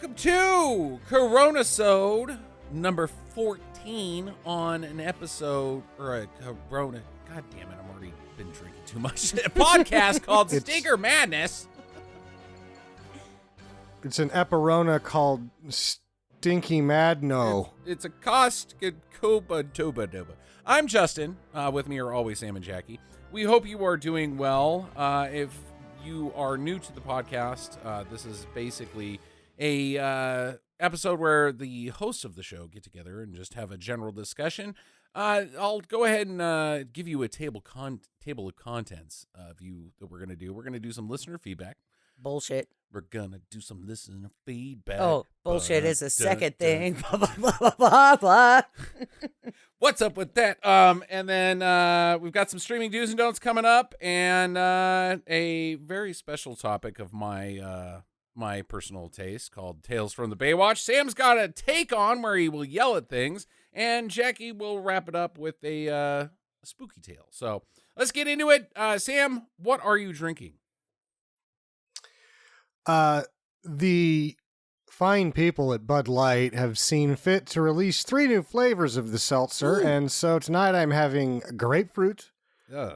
welcome to Coronasode number 14 on an episode, or a Corona, god damn it, I'm already been drinking too much, a podcast called Stinker Madness. It's an Eperona called Stinky Madno. It's a cost Cuba Tuba Duba. I'm Justin. With me are always Sam and Jackie. We hope you are doing well. If you are new to the podcast, this is basically a episode where the hosts of the show get together and just have a general discussion. I'll go ahead and give you a table of contents view that we're going to do. We're going to do some listener feedback. Bullshit. We're going to do some listener feedback. Oh, bullshit is a second thing. Blah, blah, blah, blah, blah, blah. What's up with that? And then we've got some streaming do's and don'ts coming up, and a very special topic of my my personal taste called Tales from the Baywatch. Sam's got a take on where he will yell at things, and Jackie will wrap it up with a spooky tale. So let's get into it. Sam, what are you drinking? The fine people at Bud Light have seen fit to release 3 new flavors of the seltzer, and so tonight I'm having grapefruit,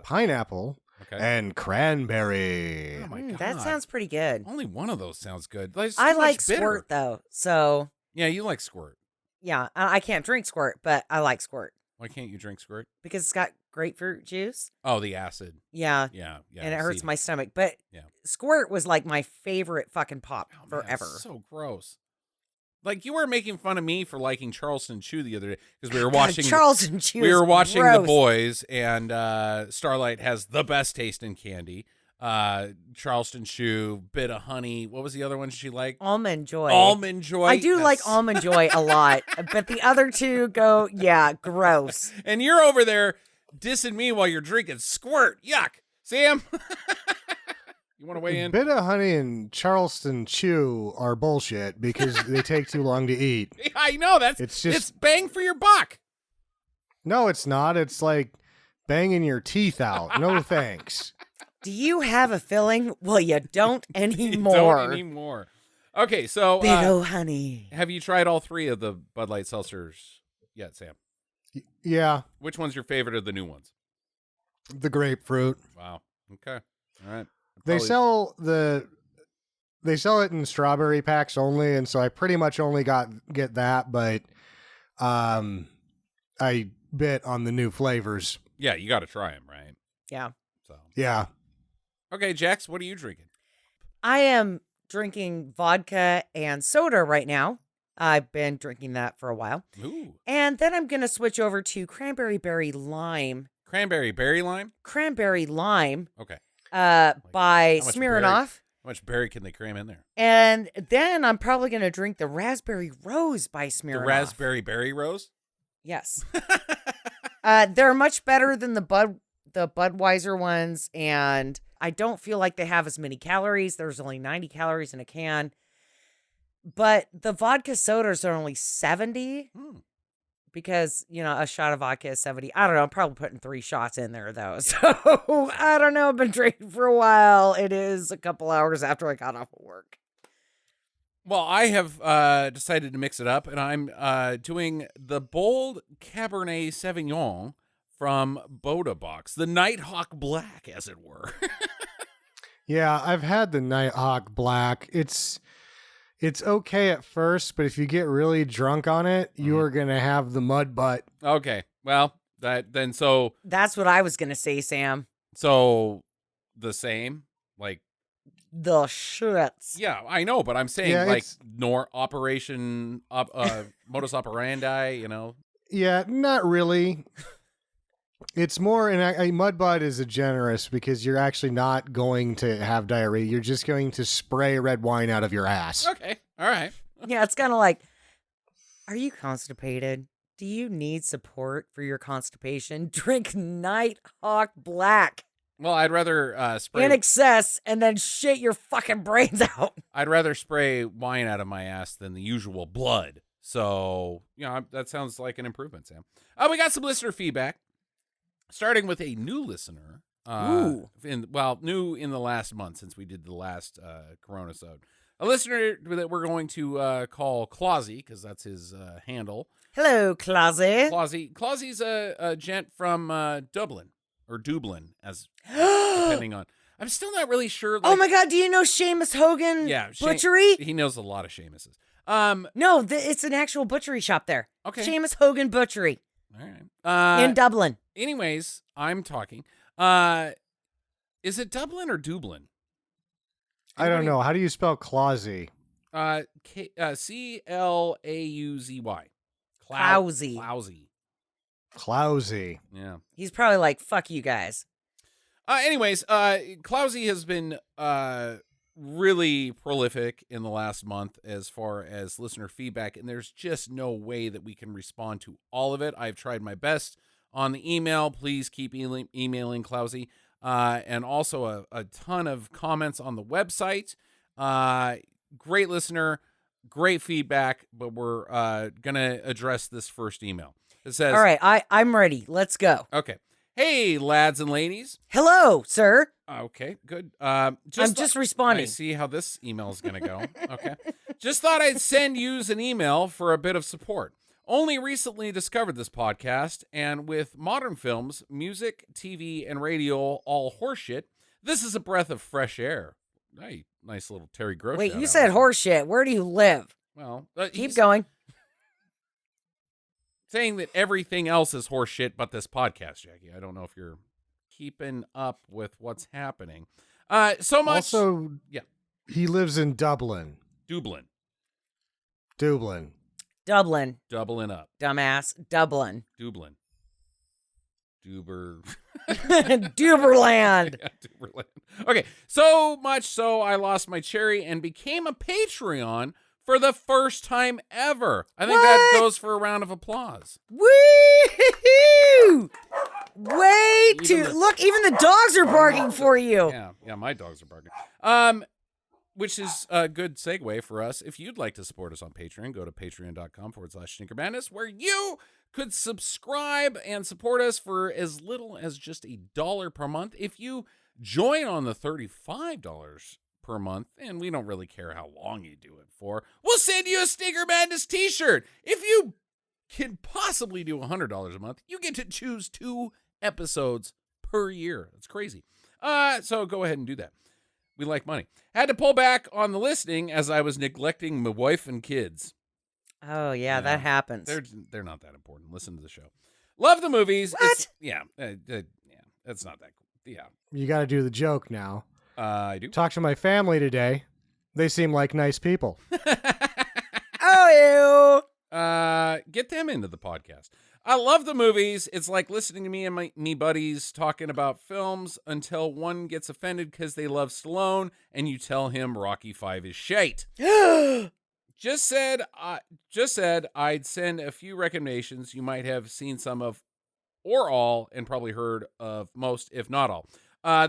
pineapple, and cranberry. Oh my God. That sounds pretty good. Only one of those sounds good. I like Squirt, though, so... Yeah, you like Squirt. Yeah, I can't drink Squirt, but I like Squirt. Why can't you drink Squirt? Because it's got grapefruit juice. Oh, the acid. Yeah. Yeah. And it hurts my stomach. But yeah. Squirt was like my favorite fucking pop forever. Man, so gross. Like, you were making fun of me for liking Charleston Chew the other day because we were watching Charleston Chew. We were watching gross. The Boys, and Starlight has the best taste in candy. Charleston Chew, Bit of Honey. What was the other one she liked? Almond Joy. Almond Joy. I do like Almond Joy a lot, but the other two go, yeah, gross. And you're over there dissing me while you're drinking Squirt. Yuck. Sam, you want to weigh in? Bit of Honey and Charleston Chew are bullshit because they take too long to eat. Yeah, I know. It's bang for your buck. No, it's not. It's like banging your teeth out. No thanks. Do you have a filling? Well, you don't anymore. Don't anymore. Okay, so Bit of Honey. Have you tried all 3 of the Bud Light seltzers yet, Sam? Yeah. Which one's your favorite of the new ones? The grapefruit. Wow. Okay. All right. They sell it in strawberry packs only, and so I pretty much only get that, but I bit on the new flavors. Yeah, you got to try them, right? Yeah. So. Yeah. Okay, Jax, what are you drinking? I am drinking vodka and soda right now. I've been drinking that for a while. Ooh. And then I'm going to switch over to cranberry berry lime. Cranberry berry lime? Cranberry lime. Okay. By Smirnoff. How much berry can they cram in there? And then I'm probably going to drink the raspberry rose by Smirnoff. The raspberry berry rose? Yes. They're much better than the Budweiser ones, and I don't feel like they have as many calories. There's only 90 calories in a can. But the vodka sodas are only 70 because, a shot of vodka is 70. I don't know. I'm probably putting 3 shots in there, though. So, I don't know. I've been drinking for a while. It is a couple hours after I got off of work. Well, I have decided to mix it up, and I'm doing the bold Cabernet Sauvignon from Boda Box, the Nighthawk Black, as it were. Yeah, I've had the Nighthawk Black. It's okay at first, but if you get really drunk on it, you are going to have the mud butt. Okay. Well, that's what I was going to say, Sam. So the same, like the shits. Yeah, I know, but I'm saying operation modus operandi, Yeah, not really. It's more, and a mud butt is a generous because you're actually not going to have diarrhea. You're just going to spray red wine out of your ass. Okay. All right. Yeah, it's kind of like, are you constipated? Do you need support for your constipation? Drink Nighthawk Black. Well, I'd rather spray in excess and then shit your fucking brains out. I'd rather spray wine out of my ass than the usual blood. So, that sounds like an improvement, Sam. We got some listener feedback. Starting with a new listener, new in the last month since we did the last Coronasode. A listener that we're going to call Clausy, because that's his handle. Hello, Clausy. Clausy's a gent from Dublin, or Dublin, as depending on. I'm still not really sure. Oh my God, do you know Seamus Hogan Butchery? He knows a lot of Seamuses. No, it's an actual butchery shop there. Okay. Seamus Hogan Butchery. All right. In Dublin. Anyways, I'm talking. Is it Dublin or Dublin? I don't know. How do you spell Clausy? Clauzy. Clausy. Clausy. Yeah. He's probably like, fuck you guys. Anyways, Clausy has been really prolific in the last month as far as listener feedback, and there's just no way that we can respond to all of it. I've tried my best on the email. Please keep emailing Clausy. And also a ton of comments on the website. Great listener, great feedback, but we're going to address this first email. It says, all right, I'm ready. Let's go. Okay. Hey, lads and ladies. Hello, sir. Okay, good. I'm just responding. I see how this email is going to go. Okay. Just thought I'd send yous an email for a bit of support. Only recently discovered this podcast, and with modern films, music, TV, and radio all horseshit, this is a breath of fresh air. Hey, nice little Terry Gross. Wait, you said horseshit. Where do you live? Well, keep going. Saying that everything else is horseshit but this podcast, Jackie. I don't know if you're keeping up with what's happening. So much. Also, yeah, he lives in Dublin. Dublin. Dublin. Doubling up. Dumbass. Dublin. Dublin. Duberland. Yeah, Duberland. Okay, so much so I lost my cherry and became a Patreon for the first time ever. I think that goes for a round of applause. Woo! Look, even the dogs are barking for you. Yeah, my dogs are barking. Which is a good segue for us. If you'd like to support us on Patreon, go to patreon.com/StinkerMadness, where you could subscribe and support us for as little as just $1 per month. If you join on the $35 per month, and we don't really care how long you do it for, we'll send you a Stinker Madness t-shirt. If you can possibly do $100 a month, you get to choose 2 episodes per year. That's crazy. So go ahead and do that. We like money. Had to pull back on the listening as I was neglecting my wife and kids. Oh, yeah, that happens. They're not that important. Listen to the show. Love the movies. What? Yeah, it's not that cool. Yeah. You got to do the joke now. I do. Talked to my family today. They seem like nice people. Oh, get them into the podcast. I love the movies. It's like listening to me and me buddies talking about films until one gets offended because they love Stallone, and you tell him Rocky 5 is shite. Just said I'd send a few recommendations you might have seen some of or all, and probably heard of most, if not all.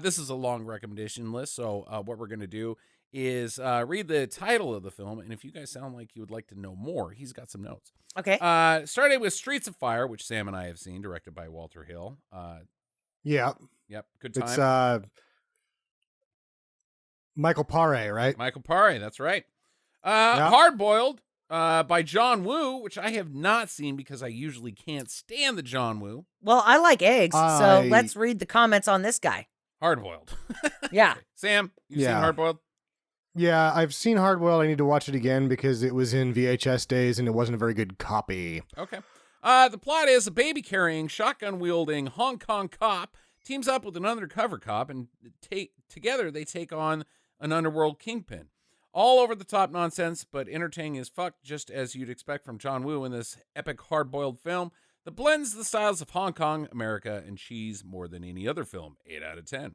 This is a long recommendation list, so what we're going to do is read the title of the film, and if you guys sound like you would like to know more, he's got some notes. Okay. Started with Streets of Fire, which Sam and I have seen, directed by Walter Hill. Yeah. Yep, good time. It's Michael Paré, right? Michael Paré, that's right. Hard Boiled by John Woo, which I have not seen because I usually can't stand the John Woo. Well, I like eggs, so let's read the comments on this guy. Hard Boiled. Yeah. Okay. Sam, you've seen Hard Boiled? Yeah, I've seen Hard Boiled. I need to watch it again because it was in VHS days and it wasn't a very good copy. Okay. The plot is a baby-carrying, shotgun-wielding Hong Kong cop teams up with an undercover cop, and together they take on an underworld kingpin. All over-the-top nonsense, but entertaining as fuck, just as you'd expect from John Woo in this epic hard-boiled film that blends the styles of Hong Kong, America, and cheese more than any other film. 8 out of 10.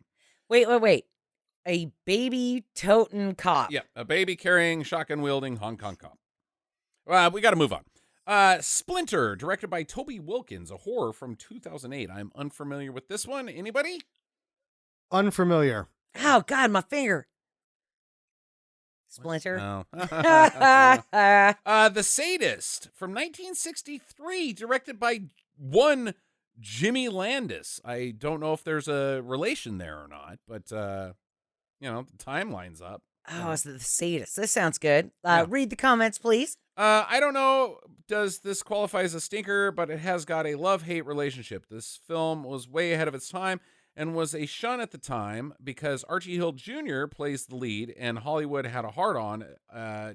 Wait. A baby-toting cop. Yeah, a baby-carrying, shotgun-wielding Hong Kong cop. We got to move on. Splinter, directed by Toby Wilkins, a horror from 2008. I'm unfamiliar with this one. Anybody? Unfamiliar. Oh, God, my finger. Splinter. No. The Sadist from 1963, directed by one Jimmy Landis. I don't know if there's a relation there or not, but, the timeline's up. Oh, it's the sadist. This sounds good. Yeah. Read the comments, please. I don't know, does this qualify as a stinker, but it has got a love-hate relationship. This film was way ahead of its time and was a shun at the time because Archie Hill Jr. plays the lead and Hollywood had a hard-on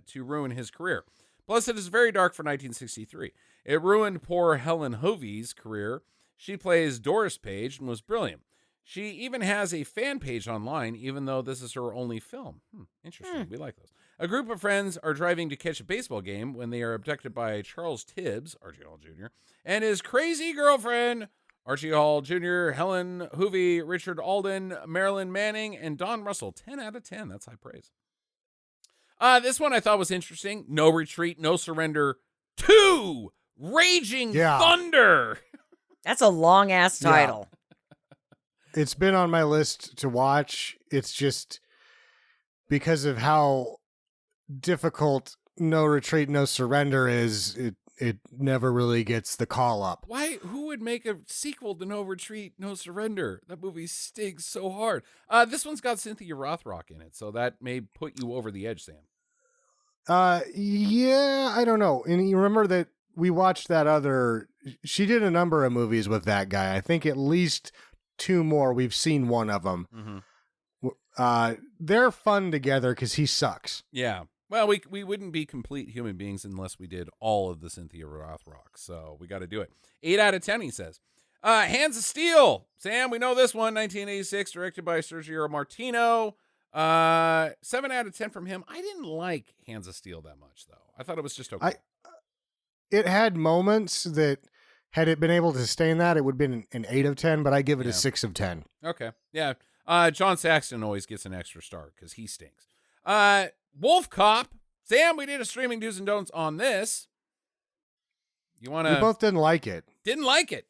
to ruin his career. Plus, it is very dark for 1963. It ruined poor Helen Hovey's career. She plays Doris Page and was brilliant. She even has a fan page online, even though this is her only film. Interesting. We like those. A group of friends are driving to catch a baseball game when they are abducted by Charles Tibbs, Archie Hall Jr., and his crazy girlfriend, Archie Hall Jr., Helen Hovey, Richard Alden, Marilyn Manning, and Don Russell. 10 out of 10. That's high praise. This one I thought was interesting. No Retreat, No Surrender 2, Raging Thunder. That's a long-ass title. It's been on my list to watch. It's just because of how difficult No Retreat, No Surrender is, it never really gets the call up. Why? Who would make a sequel to No Retreat, No Surrender? That movie stinks so hard. This one's got Cynthia Rothrock in it, so that may put you over the edge, Sam. Yeah, I don't know. And you remember that we watched that other, she did a number of movies with that guy. I think at least 2 more. We've seen one of them. They're fun together because he sucks. Yeah. Well, we wouldn't be complete human beings unless we did all of the Cynthia Rothrock. So we got to do it. 8 out of 10, he says. Hands of Steel. Sam, we know this one. 1986, directed by Sergio Martino. 7 out of 10 from him. I didn't like Hands of Steel that much, though. I thought it was just okay. It had moments that, had it been able to sustain that, it would have been an 8 of 10, but I give it a 6 of 10. Okay. Yeah. John Saxon always gets an extra star because he stinks. Wolf Cop. Sam, we did a streaming do's and don'ts on this. You want to... We both didn't like it. Didn't like it.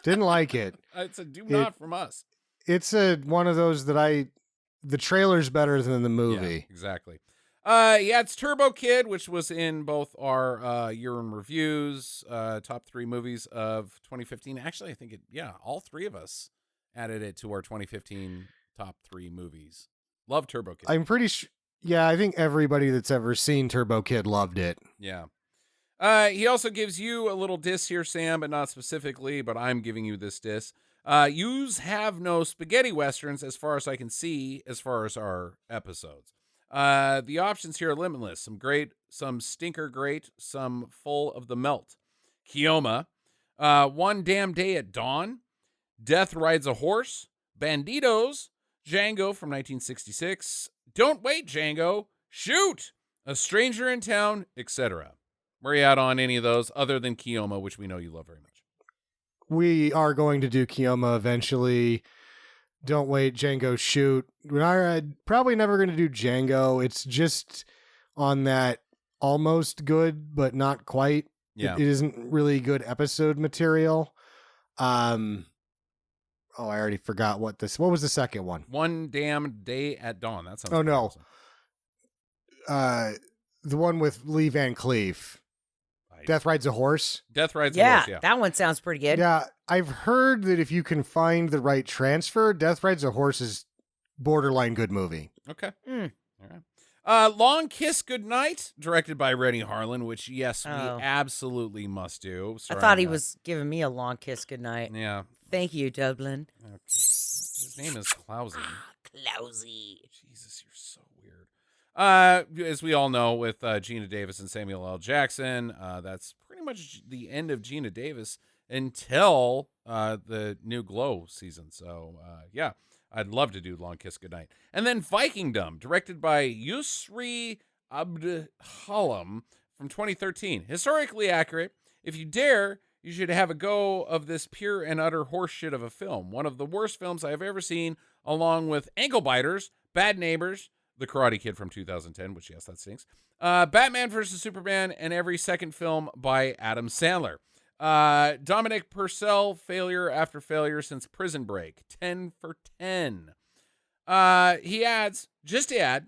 Didn't like it. It's a do not from us. It's one of those that the trailer's better than the movie. Yeah, exactly. It's Turbo Kid, which was in both our year in reviews, top 3 movies of 2015. Actually, I think all 3 of us added it to our 2015 top 3 movies. Love Turbo Kid. I'm pretty sure. Yeah, I think everybody that's ever seen Turbo Kid loved it. Yeah. He also gives you a little diss here, Sam, but not specifically, but I'm giving you this diss. Yous have no spaghetti westerns as far as I can see, as far as our episodes. The options here are limitless. Some great, some stinker great, some full of the melt. Kioma, One Damn Day at Dawn, Death Rides a Horse, Banditos, Django from 1966, Don't Wait, Django, Shoot, A Stranger in Town, etc. Where are you at on any of those other than Kioma, which we know you love very much? We are going to do Kioma eventually. Don't Wait, Django, Shoot. We're probably never going to do Django. It's just on that almost good, but not quite. Yeah. It isn't really good episode material. I already forgot what was the second one? One Damn Day at Dawn. That sounds no. awesome. The one with Lee Van Cleef. Death Rides a Horse. Death Rides a Horse, yeah. That one sounds pretty good. Yeah, I've heard that if you can find the right transfer, Death Rides a Horse is borderline good movie. Okay. All right. Long Kiss Goodnight, directed by Rennie Harlan, which, yes, we absolutely must do. I thought he was giving me a long kiss goodnight. Yeah. Thank you, Dublin. Okay. His name is Clousey. Clousey. Jesus, you're so weird. As we all know, with Gina Davis and Samuel L. Jackson, that's pretty much the end of Gina Davis until the new Glow season. So, I'd love to do Long Kiss Goodnight. And then Vikingdom, directed by Yusri Abdulhalim from 2013. Historically accurate. If you dare, you should have a go of this pure and utter horseshit of a film. One of the worst films I have ever seen, along with Ankle Biters, Bad Neighbors, The Karate Kid from 2010, which, yes, that stinks, Batman vs. Superman, and every second film by Adam Sandler. Dominic Purcell, failure after failure since Prison Break. 10 for 10. He adds, just to add,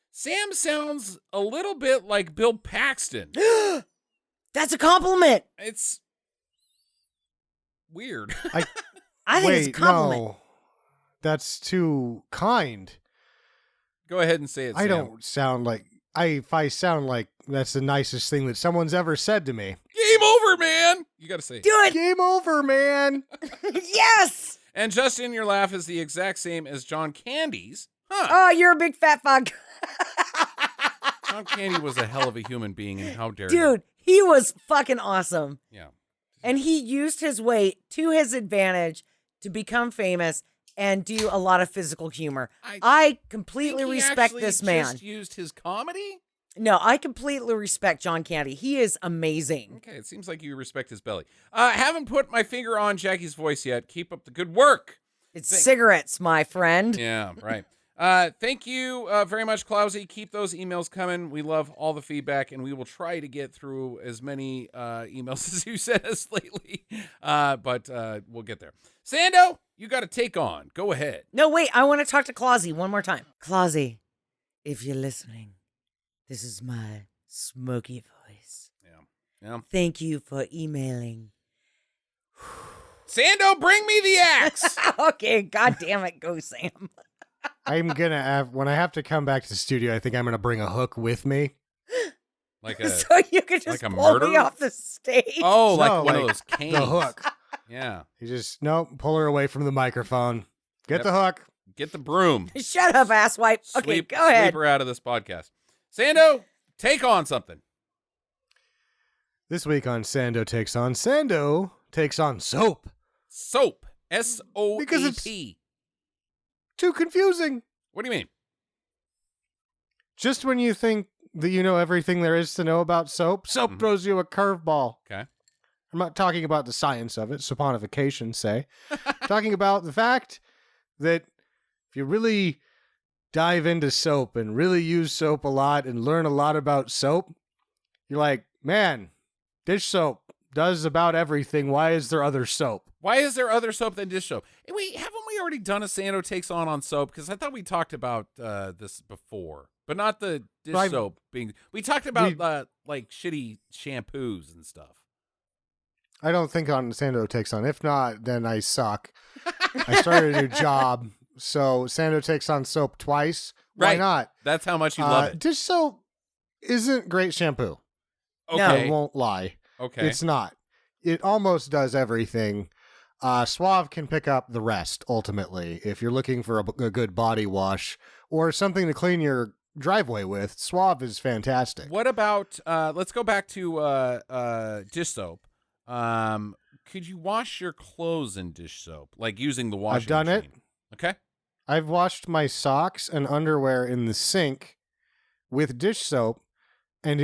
Sam sounds a little bit like Bill Paxton. That's a compliment. It's weird. I think it's a compliment. No, that's too kind. Go ahead and say it, Sam. I don't sound like if I sound like that's the nicest thing that someone's ever said to me. Game over, man. You got to say it. Do it. Game over, man. Yes. And Justin, your laugh is the exact same as John Candy's. Huh. Oh, you're a big fat fuck. John Candy was a hell of a human being, and how dare you. Dude, he was fucking awesome. Yeah. And he used his weight to his advantage to become famous and do a lot of physical humor. I completely respect this man. Just used his comedy? No, I completely respect John Candy. He is amazing. Okay, it seems like you respect his belly. Haven't put my finger on Jackie's voice yet. Keep up the good work. It's cigarettes, my friend. Yeah, right. Thank you very much, Clousy. Keep those emails coming. We love all the feedback, and we will try to get through as many emails as you sent us lately. But we'll get there. Sando, you got to take on. Go ahead. No, wait. I want to talk to Clausy one more time. Clausy, if you're listening, this is my smoky voice. Yeah. Thank you for emailing. Sando, bring me the axe. Okay, God damn it. Go, Sam. I'm gonna have when I have to come back to the studio. I think I'm gonna bring a hook with me, Like a so you can just like a pull me murder? off the stage. oh, like No, one of like those canes. the hook. Yeah. You just pull her away from the microphone. Get Yep. the hook. Get the broom. Shut up, asswipe. Okay, Sweep, go ahead. Sweep her out of this podcast. Sando, take on something. This week on Sando takes on soap. Soap. S-O-A-P. Because it's too confusing. What do you mean? Just when you think that you know everything there is to know about soap throws you a curveball. Okay. I'm not talking about the science of it, saponification, say. Talking about the fact that if you really dive into soap and really use soap a lot and learn a lot about soap, you're like, man, dish soap does about everything. Why is there other soap? Why is there other soap than dish soap? Hey, wait, haven't we already done a Sando takes on soap? Because I thought we talked about this before, but not the dish soap being. We talked about like shitty shampoos and stuff. I don't think on Sando takes on. If not, then I suck. I started a new job, so Sando takes on soap twice. Why Right. not? That's how much you love it. Dish soap isn't great shampoo. Okay. I won't lie. Okay. It's not. It almost does everything. Suave can pick up the rest, ultimately. If you're looking for a good body wash or something to clean your driveway with, Suave is fantastic. What about, let's go back to dish soap. Could you wash your clothes in dish soap? Like using the washing I've done machine? it. Okay. I've washed my socks and underwear in the sink with dish soap, and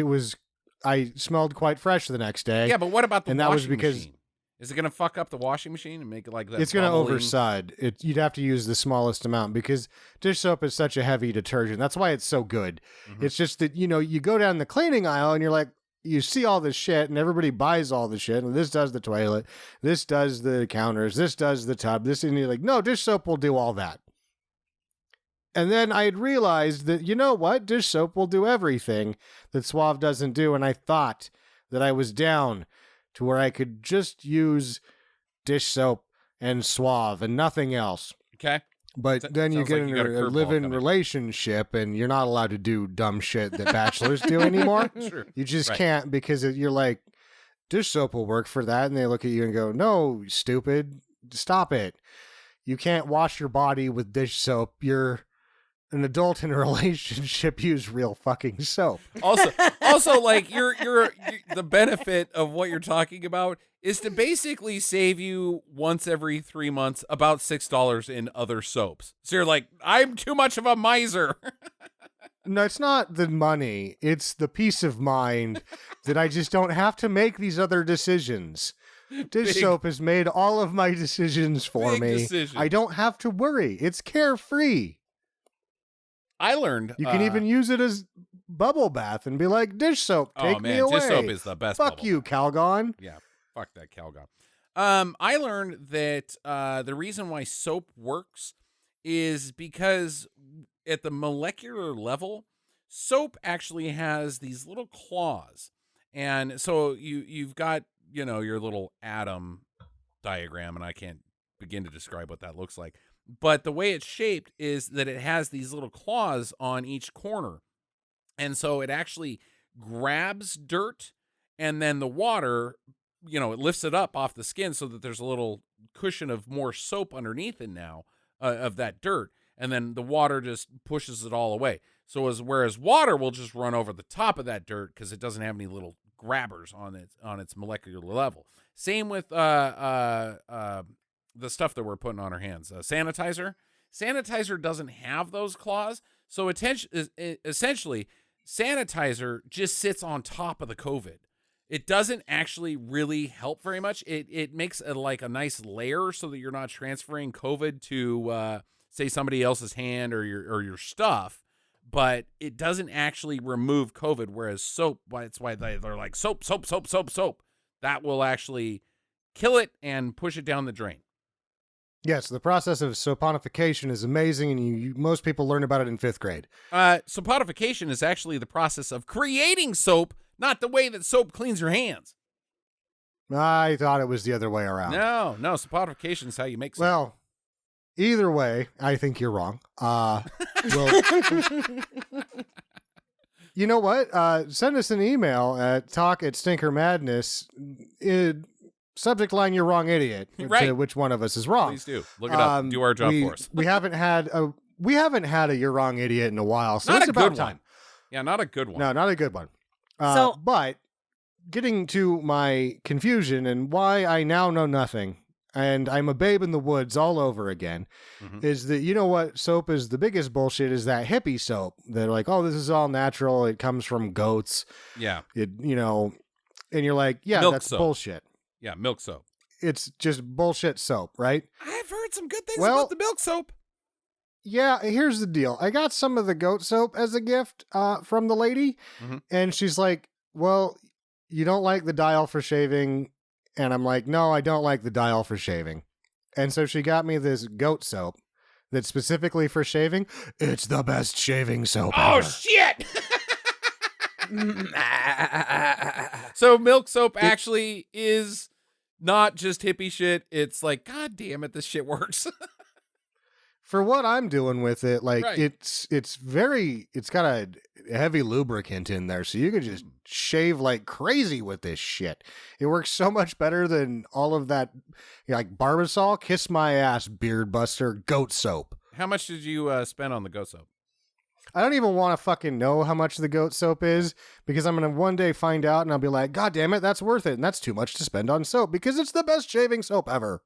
I smelled quite fresh the next day. Yeah, but what about the And washing that was because machine? Is it going to fuck up the washing machine and make it like that? it's going to bubbling- overside. You'd have to use the smallest amount because dish soap is such a heavy detergent. That's why it's so good. Mhm. It's just that, you go down the cleaning aisle and you're like, you see all this shit and everybody buys all the shit. And this does the toilet. This does the counters. This does the tub. And you're like, no, dish soap will do all that. And then I had realized that, you know what? Dish soap will do everything that Suave doesn't do. And I thought that I was down to where I could just use dish soap and Suave and nothing else. Okay. But then you sounds get like you in got a a curveball live-in coming. relationship and you're not allowed to do dumb shit that bachelors do anymore. Sure. You just Right. can't because you're like, dish soap will work for that. And they look at you and go, no, stupid, stop it. You can't wash your body with dish soap. You're an adult in a relationship. Use real fucking soap. Also, like you're the benefit of what you're talking about is to basically save you once every 3 months about $6 in other soaps. So you're like, I'm too much of a miser. No, it's not the money. It's the peace of mind that I just don't have to make these other decisions. Dish Big- soap has made all of my decisions for Big me. decisions. I don't have to worry. It's carefree. I learned You can even use it as bubble bath and be like, dish soap, take oh me man, away. dish soap is the best. Fuck bubble you, bath. Calgon. Yeah, fuck that Calgon. I learned that the reason why soap works is because at the molecular level, soap actually has these little claws. And so you've got, your little atom diagram, and I can't begin to describe what that looks like. but the way it's shaped is that it has these little claws on each corner. And so it actually grabs dirt, and then the water, it lifts it up off the skin so that there's a little cushion of more soap underneath it now, of that dirt. And then the water just pushes it all away. So whereas water will just run over the top of that dirt because it doesn't have any little grabbers on its molecular level. Same with the stuff that we're putting on our hands. Sanitizer. Sanitizer doesn't have those claws. So essentially, sanitizer just sits on top of the COVID. It doesn't actually really help very much. It makes a nice layer so that you're not transferring COVID to say somebody else's hand or your stuff, but it doesn't actually remove COVID. Whereas soap, that's why they're like soap. That will actually kill it and push it down the drain. Yes, the process of soponification is amazing, and most people learn about it in 5th grade. Soponification is actually the process of creating soap, not the way that soap cleans your hands. I thought it was the other way around. No, soponification is how you make soap. Well, either way, I think you're wrong. You know what? Send us an email at talk@stinkermadness. Subject line, you're wrong, idiot. Right. To which one of us is wrong. Please do. Look it up. Do our job for us. We haven't had a you're wrong, idiot in a while, so not it's a about good time. One. Yeah, not a good one. No, not a good one. So, but getting to my confusion and why I now know nothing, and I'm a babe in the woods all over again, is that, you know what soap is the biggest bullshit is that hippie soap. They're like, oh, this is all natural. It comes from goats. Yeah. And you're like, yeah, milk that's soap. bullshit. Yeah, milk soap. It's just bullshit soap, right? I've heard some good things about the milk soap. Yeah, here's the deal. I got some of the goat soap as a gift from the lady, and she's like, well, you don't like the dial for shaving. And I'm like, no, I don't like the dial for shaving. And so she got me this goat soap that's specifically for shaving. It's the best shaving soap ever. Shit! So milk soap actually is not just hippie shit. It's like, God damn it, this shit works. For what I'm doing with it, like right. it's got a heavy lubricant in there, so you can just shave like crazy with this shit. It works so much better than all of that, like Barbasol. Kiss my ass, beard buster, goat soap. How much did you spend on the goat soap? I don't even want to fucking know how much the goat soap is, because I'm going to one day find out and I'll be like, God damn it, that's worth it. And that's too much to spend on soap because it's the best shaving soap ever.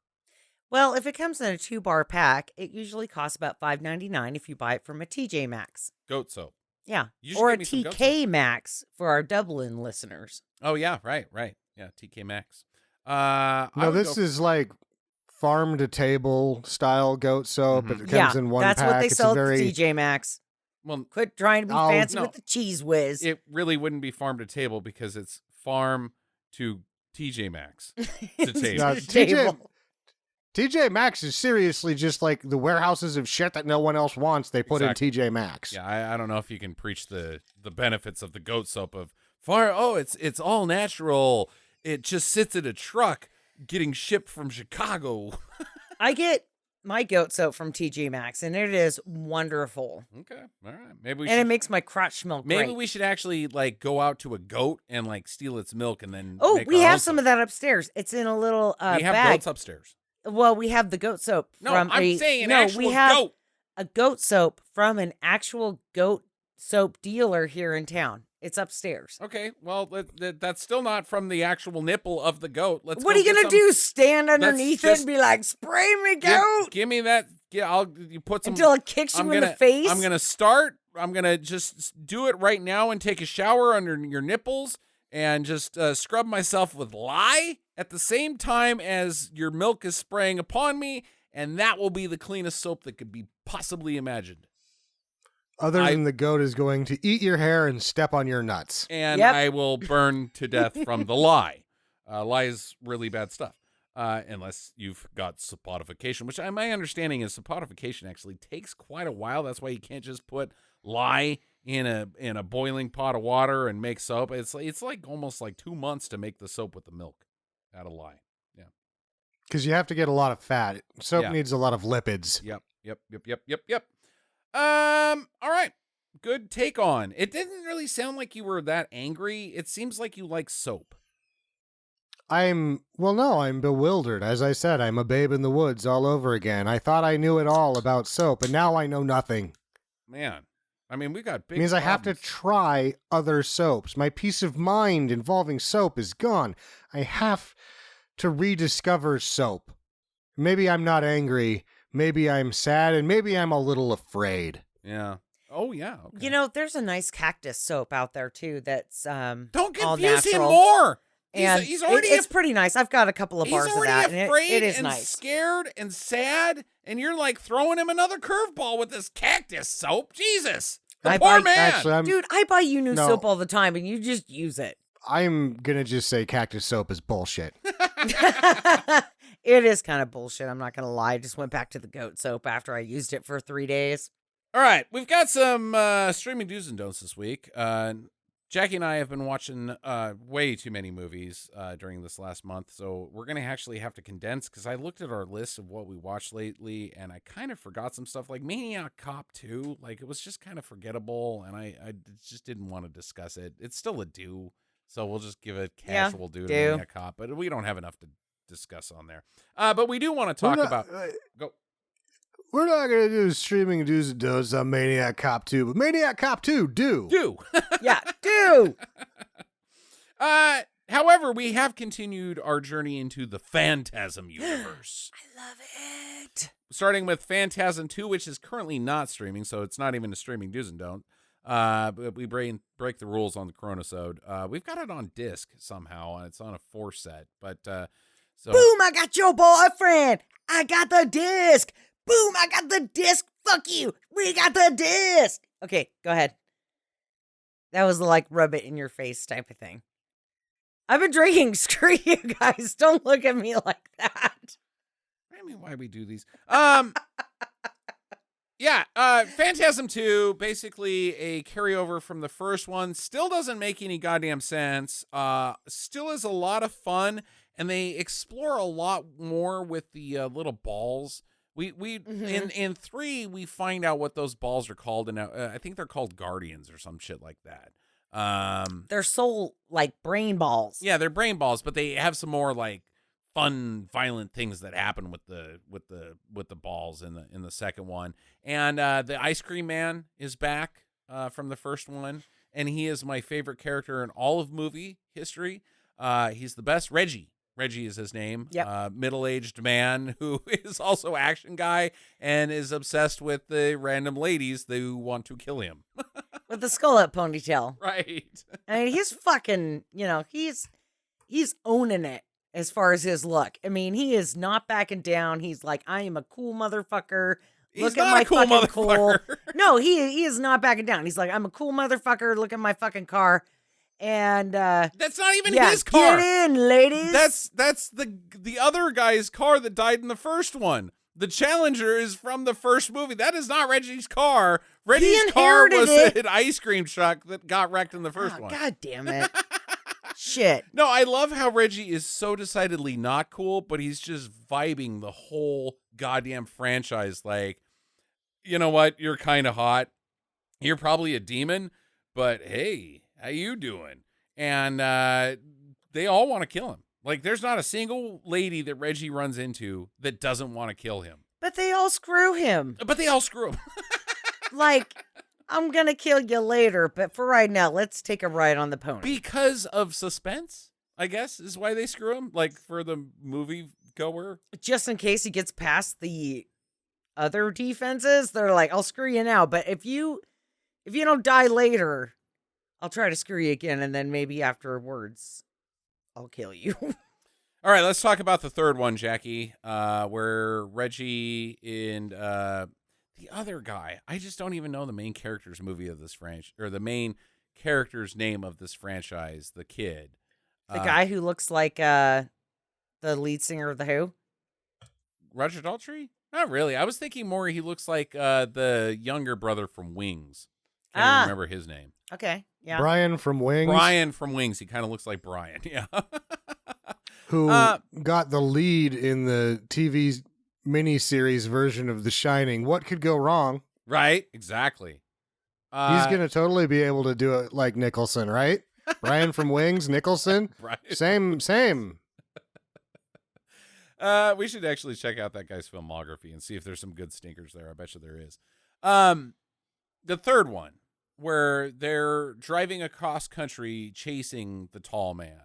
Well, if it comes in a 2-bar pack, it usually costs about $5.99 if you buy it from a TJ Maxx. Goat soap. Yeah. Or a TK Maxx for our Dublin listeners. Oh, yeah. Right. Yeah, TK Maxx. No, this is like farm to table style goat soap. It comes in one that's pack. What they sell at TJ Maxx. Well, quit trying to be fancy with the cheese whiz. It really wouldn't be farm to table because it's farm to TJ Maxx to table. TJ Maxx is seriously just like the warehouses of shit that no one else wants. They put in TJ Maxx. Yeah, I don't know if you can preach the benefits of the goat soap of far. Oh, it's all natural. It just sits in a truck getting shipped from Chicago. I get my goat soap from TJ Maxx, and it is wonderful. Okay, all right. Maybe it makes my crotch smell great. Maybe we should actually like go out to a goat and like steal its milk and then. Oh, we have some of that upstairs. It's in a little we have bag. goats upstairs. Well, we have the goat soap. I'm saying an actual we have goat. A goat soap from an actual goat soap dealer here in town. It's upstairs. Okay, well, that's still not from the actual nipple of the goat. What are you gonna do? Stand underneath it and be like, "Spray me, goat"? Give me that. Yeah, you put some until it kicks you in the face. I'm gonna start. I'm gonna just do it right now and take a shower under your nipples and just scrub myself with lye at the same time as your milk is spraying upon me, and that will be the cleanest soap that could be possibly imagined. Other than the goat is going to eat your hair and step on your nuts. And I will burn to death from the lye. Lye is really bad stuff. Unless you've got soponification, which my understanding is soponification actually takes quite a while. That's why you can't just put lye in a boiling pot of water and make soap. It's like almost like 2 months to make the soap with the milk out of lye. Yeah. Because you have to get a lot of fat. Soap needs a lot of lipids. Yep. Yep. All right. Good take on. It didn't really sound like you were that angry. It seems like you like soap. I'm bewildered. As I said, I'm a babe in the woods all over again. I thought I knew it all about soap, and now I know nothing. Man, I mean, we got big It means problems. I have to try other soaps. My peace of mind involving soap is gone. I have to rediscover soap. Maybe I'm not angry. Maybe I'm sad, and maybe I'm a little afraid. Yeah. Oh, yeah. Okay. You know, there's a nice cactus soap out there, too, that's Don't all confuse him natural. more. And he's already it's pretty nice. I've got a couple of bars of that. He's already afraid it is and nice. scared and sad, and you're like throwing him another curveball with this cactus soap. Jesus. The poor man. Actually, Dude, I buy you new soap all the time, and you just use it. I'm going to just say cactus soap is bullshit. It is kind of bullshit. I'm not going to lie. I just went back to the goat soap after I used it for 3 days. All right. We've got some streaming do's and don'ts this week. Jackie and I have been watching way too many movies during this last month, so we're going to actually have to condense because I looked at our list of what we watched lately, and I kind of forgot some stuff like Maniac Cop 2. Like, it was just kind of forgettable, and I just didn't want to discuss it. It's still a do, so we'll just give a casual do to Maniac Cop, but we don't have enough to discuss on there. But we do want to talk about... Go. We're not going to do streaming do's and don'ts on Maniac Cop 2, but Maniac Cop 2, do. Yeah, do. However, we have continued our journey into the Phantasm universe. I love it. Starting with Phantasm 2, which is currently not streaming, so it's not even a streaming do's and don't. But we break the rules on the Coronasode. We've got it on disc somehow, and it's on a 4 set. But so boom! I got your boyfriend. I got the disc. Boom! I got the disc. Fuck you. We got the disc. Okay, go ahead. That was like rub it in your face type of thing. I've been drinking. Screw you guys. Don't look at me like that. I mean, why we do these? Yeah, Phantasm 2, basically a carryover from the first one. Still doesn't make any goddamn sense. Still is a lot of fun, and they explore a lot more with the little balls. In 3 we find out what those balls are called, and I think they're called Guardians or some shit like that. They're soul like brain balls. Yeah, they're brain balls, but they have some more like fun, violent things that happen with the balls in the second one. And the Ice Cream Man is back from the first one, and he is my favorite character in all of movie history. He's the best. Reggie is his name. Yep. Middle-aged man who is also action guy and is obsessed with the random ladies who want to kill him. With the skull up ponytail. Right. I mean, he's fucking, he's owning it as far as his look. I mean, he is not backing down. He's like, I am a cool motherfucker. Look at my fucking cool. No, he is not backing down. He's like, I'm a cool motherfucker. Look at my fucking car. And that's not even his car. Get in, ladies. That's the other guy's car that died in the first one. The Challenger is from the first movie. That is not Reggie's car. Reggie's car was an ice cream truck that got wrecked in the first one. God damn it. Shit. No, I love how Reggie is so decidedly not cool, but he's just vibing the whole goddamn franchise. Like, you know what? You're kind of hot. You're probably a demon, but hey, how you doing? And they all want to kill him. Like, there's not a single lady that Reggie runs into that doesn't want to kill him. But they all screw him. Like, I'm going to kill you later, but for right now, let's take a ride on the pony. Because of suspense, I guess, is why they screw him. Like, for the movie goer. Just in case he gets past the other defenses, they're like, I'll screw you now. But if you don't die later, I'll try to screw you again, and then maybe afterwards, I'll kill you. All right, let's talk about the third one, Jackie, where Reggie and the other guy, I just don't even know the main character's movie of this franchise, or the main character's name of this franchise, the kid. The guy who looks like the lead singer of The Who? Roger Daltrey? Not really. I was thinking more he looks like the younger brother from Wings. Can't even remember his name. Okay, yeah. Brian from Wings. Brian from Wings. He kind of looks like Brian, yeah. Who got the lead in the TV miniseries version of The Shining. What could go wrong? Right? Exactly. He's going to totally be able to do it like Nicholson, right? Brian from Wings, Nicholson. Right. Same. We should actually check out that guy's filmography and see if there's some good stinkers there. I bet you there is. The third one, where they're driving across country chasing the tall man.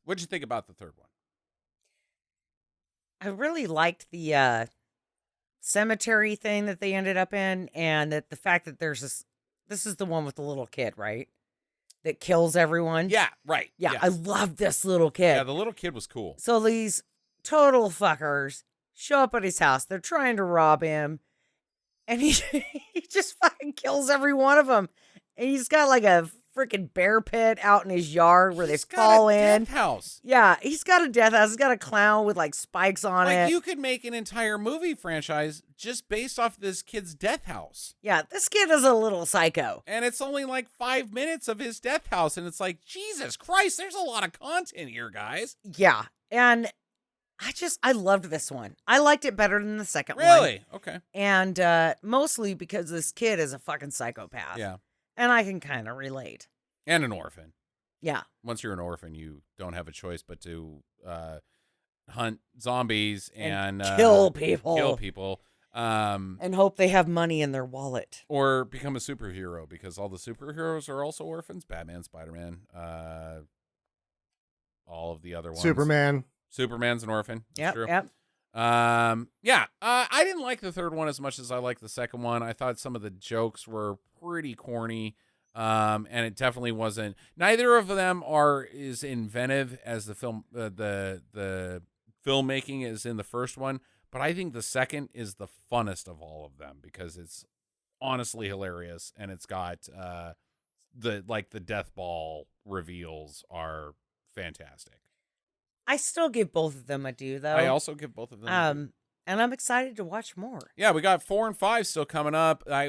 What'd you think about the third one? I really liked the cemetery thing that they ended up in, and that the fact that there's this is the one with the little kid, right? That kills everyone. Yeah, right. Yeah, yes. I love this little kid. Yeah, the little kid was cool. So these total fuckers show up at his house. They're trying to rob him, and he just fucking kills every one of them. And he's got like a freaking bear pit out in his yard where they fall in. Death house. Yeah, he's got a death house. He's got a clown with like spikes on it. You could make an entire movie franchise just based off this kid's death house. Yeah, this kid is a little psycho. And it's only like 5 minutes of his death house. And it's like, Jesus Christ, there's a lot of content here, guys. Yeah. And I loved this one. I liked it better than the second one. Really? Okay. And mostly because this kid is a fucking psychopath. Yeah. And I can kind of relate. And an orphan. Yeah. Once you're an orphan, you don't have a choice but to hunt zombies and kill people. And hope they have money in their wallet. Or become a superhero, because all the superheroes are also orphans. Batman, Spider-Man, all of the other ones. Superman's an orphan. That's true. Yep. I didn't like the third one as much as I liked the second one. I thought some of the jokes were pretty corny. And it definitely wasn't. Neither of them is inventive as the film, the filmmaking is in the first one. But I think the second is the funnest of all of them, because it's honestly hilarious, and it's got the death ball reveals are fantastic. I still give both of them a do, though. I also give both of them a do. And I'm excited to watch more. Yeah, we got 4 and 5 still coming up. I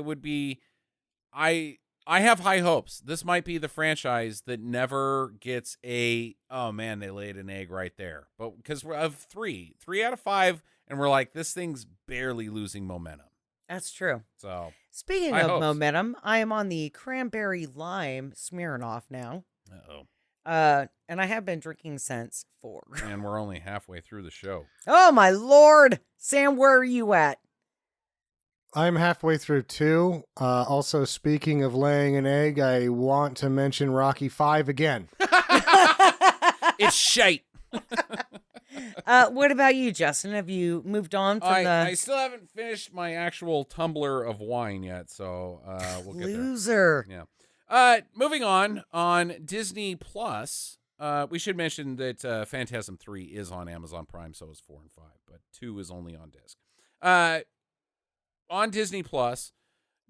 have high hopes. This might be the franchise that never gets oh man, they laid an egg right there. But because we're of 3 out of 5, and we're like, this thing's barely losing momentum. That's true. So speaking of momentum, I am on the cranberry lime Smirnoff now. Uh-oh. And I have been drinking since 4. And we're only halfway through the show. Oh my Lord. Sam, where are you at? I'm halfway through 2. Also, speaking of laying an egg, I want to mention Rocky 5 again. It's shite. What about you, Justin? Have you moved on from I still haven't finished my actual tumbler of wine yet, so we'll get there. Loser. Yeah. Moving on Disney Plus, we should mention that Phantasm 3 is on Amazon Prime, so is 4 and 5, but 2 is only on disc. On Disney Plus,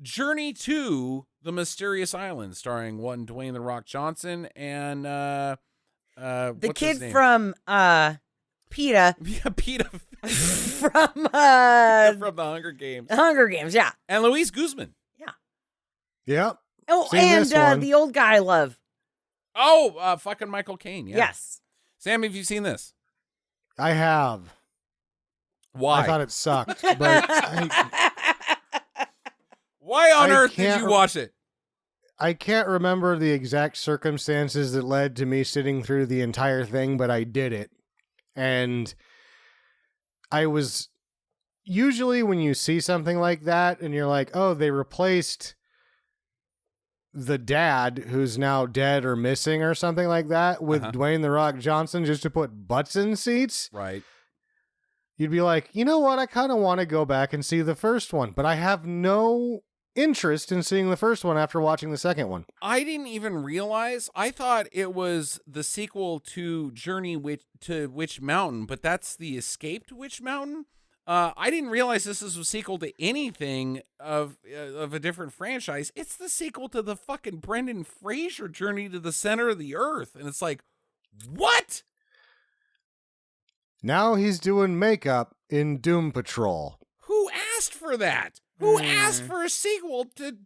Journey to the Mysterious Island, starring one Dwayne "The Rock" Johnson and the what's kid his name? from PETA. Yeah, PETA from from the Hunger Games. The Hunger Games, yeah. And Luis Guzman. Yeah. Yep. Oh, Seen and the old guy I love. Oh, fucking Michael Caine. Yeah. Yes. Sam, have you seen this? I have. Why? I thought it sucked, but why on earth did you watch it? I can't remember the exact circumstances that led to me sitting through the entire thing, but I did it. And I was usually, when you see something like that and you're like, oh, they replaced the dad who's now dead or missing or something like that with Dwayne "The Rock" Johnson just to put butts in seats. Right. You'd be like, you know what? I kind of want to go back and see the first one, but I have no interest in seeing the first one after watching the second one. I didn't even realize. I thought it was the sequel to Journey to Witch Mountain, but that's the Escaped Witch Mountain. I didn't realize this was a sequel to anything of a different franchise. It's the sequel to the fucking Brendan Fraser Journey to the Center of the Earth, and it's like, what? Now he's doing makeup in Doom Patrol. Who asked for that? Who asked for a sequel to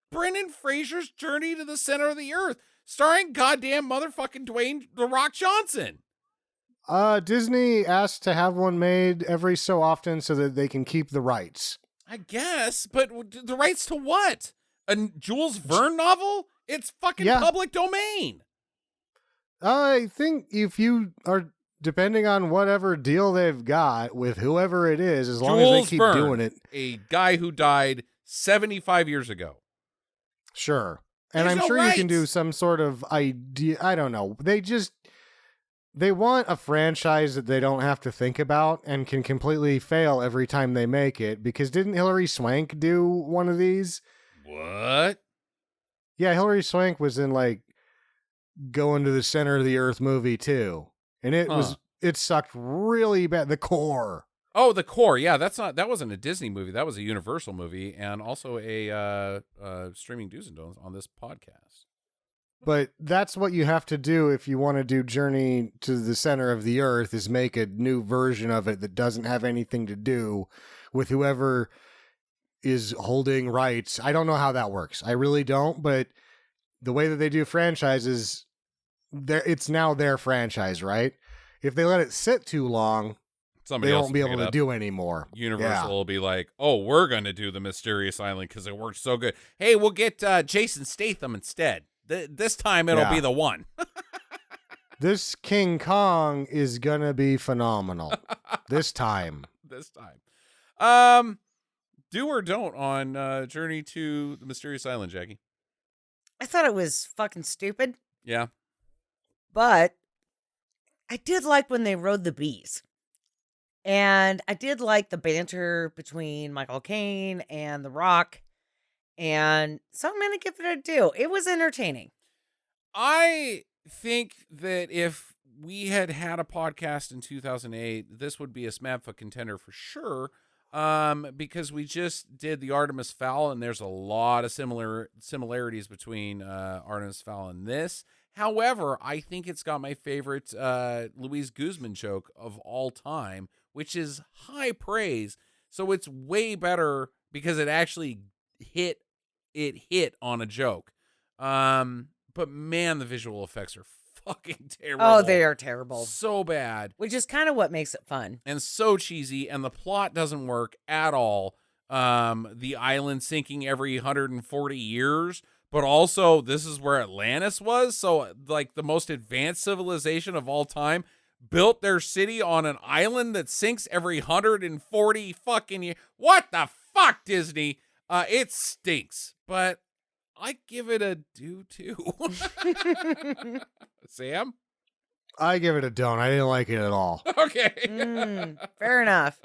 Brendan Fraser's Journey to the Center of the Earth, starring goddamn motherfucking Dwayne "The Rock" Johnson? Disney asked to have one made every so often so that they can keep the rights. I guess, but the rights to what? A Jules Verne novel? It's fucking public domain. I think if you are depending on whatever deal they've got with whoever it is, as long as they keep Verne, doing it. A guy who died 75 years ago. Sure. And There's I'm no sure rights. you can do some sort of idea. I don't know. They want a franchise that they don't have to think about and can completely fail every time they make it. Because didn't Hilary Swank do one of these? What? Yeah, Hilary Swank was in like Going to the Center of the Earth movie too. And it sucked really bad. The Core. Oh, The Core. Yeah, that wasn't a Disney movie. That was a Universal movie and also a streaming do's and don'ts on this podcast. But that's what you have to do if you want to do Journey to the Center of the Earth, is make a new version of it that doesn't have anything to do with whoever is holding rights. I don't know how that works. I really don't, but the way that they do franchises, it's now their franchise, right? If they let it sit too long, Somebody they else won't be will pick able it to up. do anymore. Universal will be like, oh, we're going to do the Mysterious Island because it worked so good. Hey, we'll get Jason Statham instead. This time it'll be the one. This King Kong is going to be phenomenal. This time. Do or don't on Journey to the Mysterious Island, Jackie? I thought it was fucking stupid. Yeah. But I did like when they rode the bees. And I did like the banter between Michael Caine and The Rock. And so I'm going to give it a do. It was entertaining. I think that if we had a podcast in 2008, this would be a SMAPFA contender for sure. Because we just did the Artemis Fowl, and there's a lot of similarities between Artemis Fowl and this. However, I think it's got my favorite Luis Guzman joke of all time, which is high praise. So it's way better because it actually hit on a joke. But man, the visual effects are fucking terrible. Oh, they are terrible. So bad. Which is kind of what makes it fun. And so cheesy, and the plot doesn't work at all. The island sinking every 140 years, but also this is where Atlantis was. So like the most advanced civilization of all time built their city on an island that sinks every 140 fucking years. What the fuck, Disney? It stinks, but I give it a do too. Sam? I give it a don't. I didn't like it at all. Okay. Fair enough.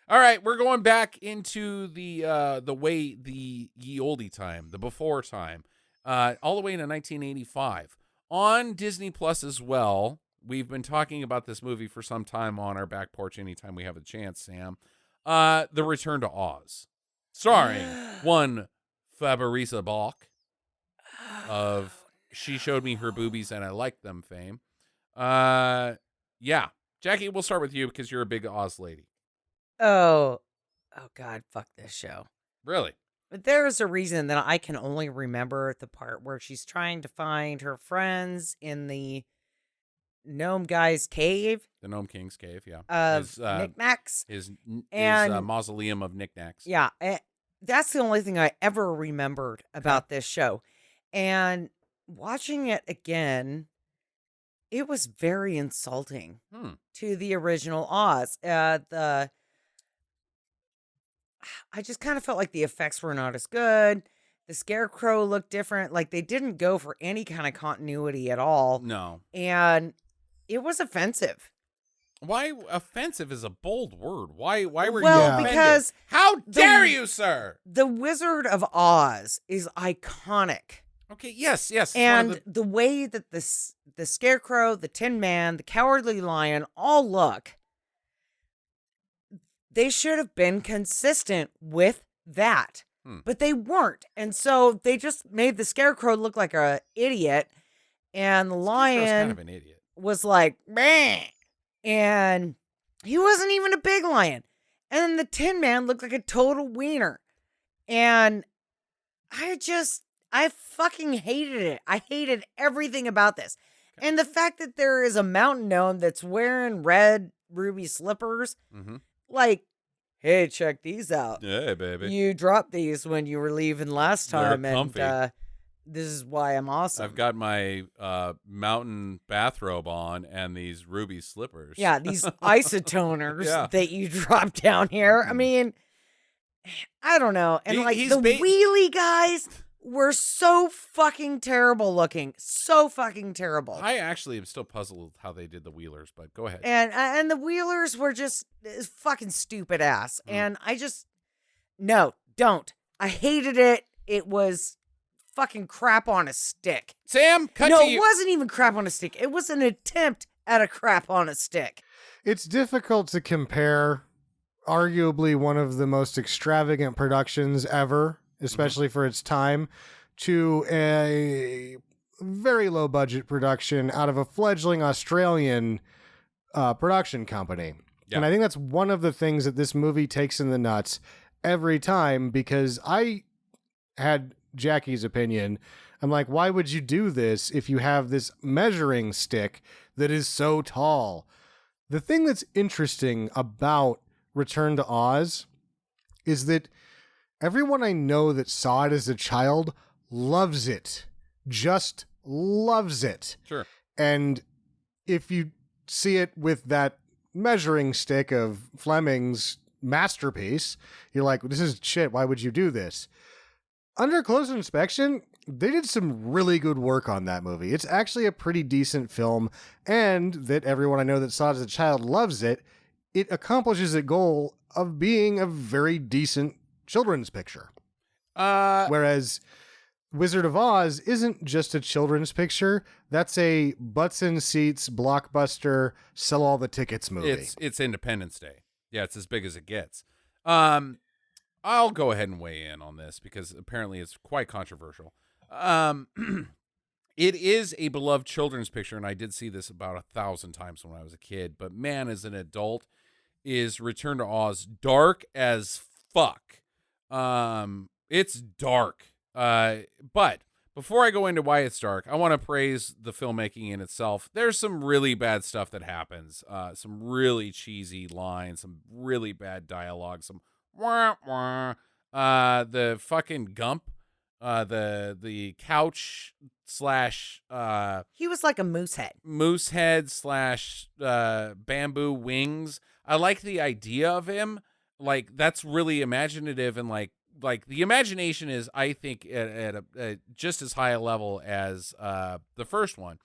All right, we're going back into the ye olde time, the before time, all the way into 1985 on Disney Plus as well. We've been talking about this movie for some time on our back porch anytime we have a chance, Sam. The Return to Oz, starring one Fabrice Bach of She Showed Me Her Boobies and I Liked Them fame. Yeah. Jackie, we'll start with you because you're a big Oz lady. Oh God, fuck this show. Really? But there's a reason that I can only remember the part where she's trying to find her friends in the gnome guy's cave. The Gnome King's cave, yeah. Of knickknacks. His And- mausoleum of knickknacks. Yeah. That's the only thing I ever remembered about this show. And watching it again, it was very insulting to the original Oz. I just kind of felt like the effects were not as good. The Scarecrow looked different. Like they didn't go for any kind of continuity at all. No. And it was offensive. Why offensive is a bold word. Why were Well, you offended? because how dare you, sir? The Wizard of Oz is iconic. Okay, yes. And the way that the Scarecrow, the Tin Man, the Cowardly Lion all look, they should have been consistent with that. But they weren't. And so they just made the Scarecrow look like an idiot. And the lion kind of an idiot. was like, meh. And he wasn't even a big lion. And then the Tin Man looked like a total wiener. And I fucking hated it. I hated everything about this. And the fact that there is a mountain gnome that's wearing red ruby slippers, like, hey, check these out. Yeah, baby. You dropped these when you were leaving last time, and this is why I'm awesome. I've got my mountain bathrobe on and these ruby slippers. Yeah, these isotoners that you dropped down here. I mean, I don't know. And wheelie guys were so fucking terrible looking. So fucking terrible. I actually am still puzzled with how they did the wheelers, but go ahead. And the wheelers were just fucking stupid ass. And I just, no, don't. I hated it. It was fucking crap on a stick. Sam, cut to you. No, it wasn't even crap on a stick. It was an attempt at a crap on a stick. It's difficult to compare arguably one of the most extravagant productions ever, especially for its time, to a very low budget production out of a fledgling Australian production company. Yeah. And I think that's one of the things that this movie takes in the nuts every time, because I had Jackie's opinion. I'm like, why would you do this if you have this measuring stick that is so tall? The thing that's interesting about Return to Oz is that everyone I know that saw it as a child loves it. Just loves it. Sure. And if you see it with that measuring stick of Fleming's masterpiece, you're like, this is shit. Why would you do this? Under close inspection, they did some really good work on that movie. It's actually a pretty decent film, and that everyone I know that saw it as a child loves it. It accomplishes a goal of being a very decent children's picture. Whereas Wizard of Oz isn't just a children's picture. That's a butts in seats, blockbuster, sell all the tickets movie. It's Independence Day. Yeah, it's as big as it gets. I'll go ahead and weigh in on this because apparently it's quite controversial. It is a beloved children's picture, and I did see this about 1,000 times when I was a kid. But man, as an adult, is Return to Oz dark as fuck. It's dark. But before I go into why it's dark, I want to praise the filmmaking in itself. There's some really bad stuff that happens. Some really cheesy lines, some really bad dialogue, some wah, wah. The fucking Gump, the couch slash he was like a moose head slash bamboo wings. I like the idea of him. Like, that's really imaginative, and like the imagination is, I think, at a just as high a level as the first one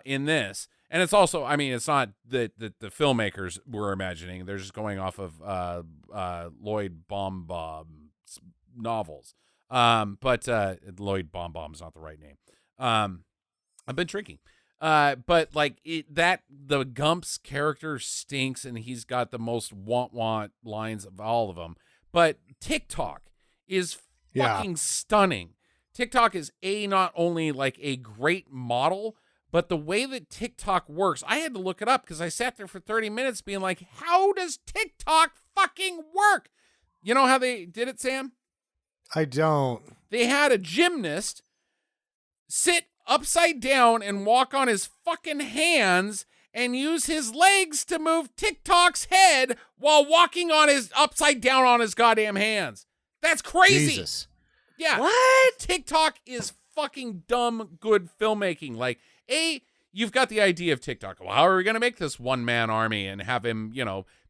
in this. And it's also, I mean, it's not that the filmmakers were imagining. They're just going off of Lloyd Bombom's novels. But Lloyd Bombom is not the right name. I've been drinking. But like the Gump's character stinks, and he's got the most want lines of all of them. But TikTok is fucking stunning. TikTok is not only like a great model, but the way that TikTok works, I had to look it up because I sat there for 30 minutes being like, how does TikTok fucking work? You know how they did it, Sam? I don't. They had a gymnast sit upside down and walk on his fucking hands and use his legs to move TikTok's head while walking on his upside down on his goddamn hands. That's crazy. Jesus. Yeah. What? TikTok is fucking dumb good filmmaking. Like, you've got the idea of TikTok. Well, how are we going to make this one-man army and have him,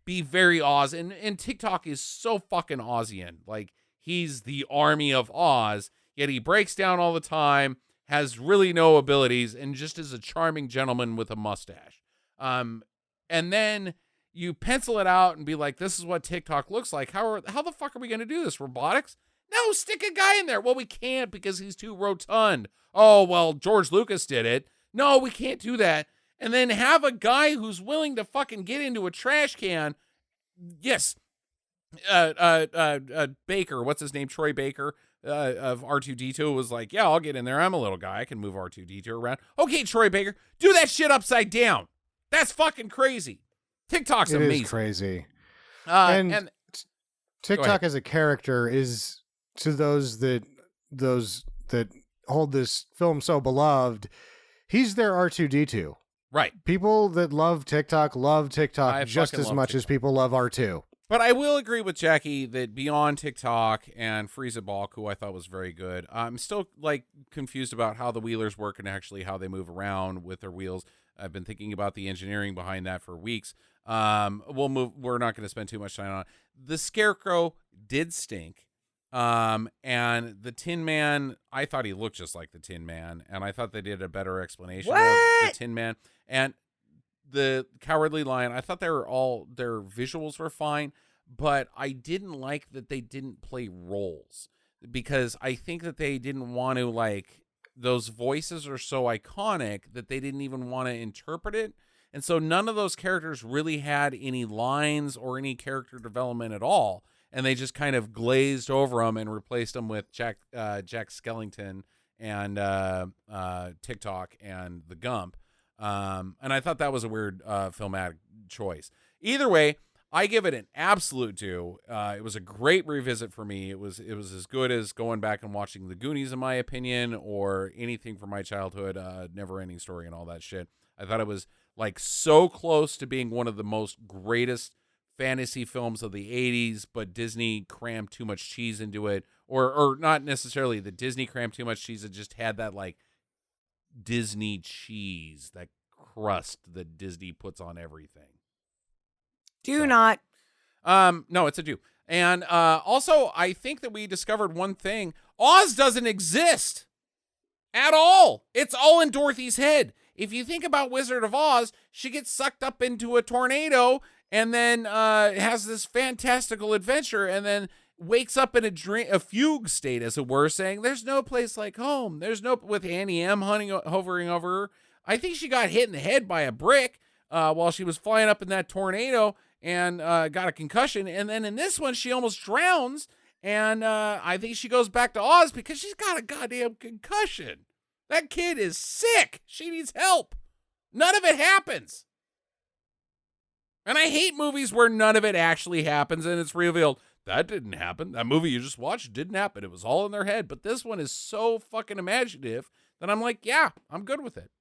be very Oz? And TikTok is so fucking Ozian. Like, he's the army of Oz, yet he breaks down all the time, has really no abilities, and just is a charming gentleman with a mustache. And then you pencil it out and be like, this is what TikTok looks like. How the fuck are we going to do this? Robotics? No, stick a guy in there. Well, we can't because he's too rotund. Oh, well, George Lucas did it. No, we can't do that. And then have a guy who's willing to fucking get into a trash can. Yes. Baker, what's his name? Troy Baker of R2-D2 was like, yeah, I'll get in there. I'm a little guy. I can move R2-D2 around. Okay, Troy Baker, do that shit upside down. That's fucking crazy. TikTok's amazing. It is crazy. And TikTok as a character is, to those that hold this film so beloved, He's their R2D2. Right. People that love TikTok just as much as people love R2. But I will agree with Jackie that beyond TikTok and Frieza Balk, who I thought was very good, I'm still like confused about how the wheelers work and actually how they move around with their wheels. I've been thinking about the engineering behind that for weeks. We'll move. We're not going to spend too much time on it. The Scarecrow did stink. And the Tin Man, I thought he looked just like the Tin Man, and I thought they did a better explanation of the Tin Man. And the Cowardly Lion, I thought their visuals were fine, but I didn't like that they didn't play roles, because I think that they didn't want to, like, those voices are so iconic that they didn't even want to interpret it. And so none of those characters really had any lines or any character development at all. And they just kind of glazed over them and replaced them with Jack Skellington and TikTok and the Gump. And I thought that was a weird filmatic choice. Either way, I give it an absolute 2. It was a great revisit for me. It was as good as going back and watching The Goonies, in my opinion, or anything from my childhood, Never Ending Story and all that shit. I thought it was like so close to being one of the most greatest fantasy films of the 80s, but Disney crammed too much cheese into it, or not necessarily that Disney crammed too much cheese. It just had that like Disney cheese, that crust that Disney puts on everything. Not. No, it's a do. And also, I think that we discovered one thing. Oz doesn't exist at all. It's all in Dorothy's head. If you think about Wizard of Oz, she gets sucked up into a tornado and then has this fantastical adventure, and then wakes up in a fugue state, as it were, saying, there's no place like home. There's no, with Annie M hovering over her. I think she got hit in the head by a brick while she was flying up in that tornado and got a concussion. And then in this one, she almost drowns. And I think she goes back to Oz because she's got a goddamn concussion. That kid is sick. She needs help. None of it happens. And I hate movies where none of it actually happens and it's revealed that didn't happen. That movie you just watched didn't happen. It was all in their head. But this one is so fucking imaginative that I'm like, yeah, I'm good with it.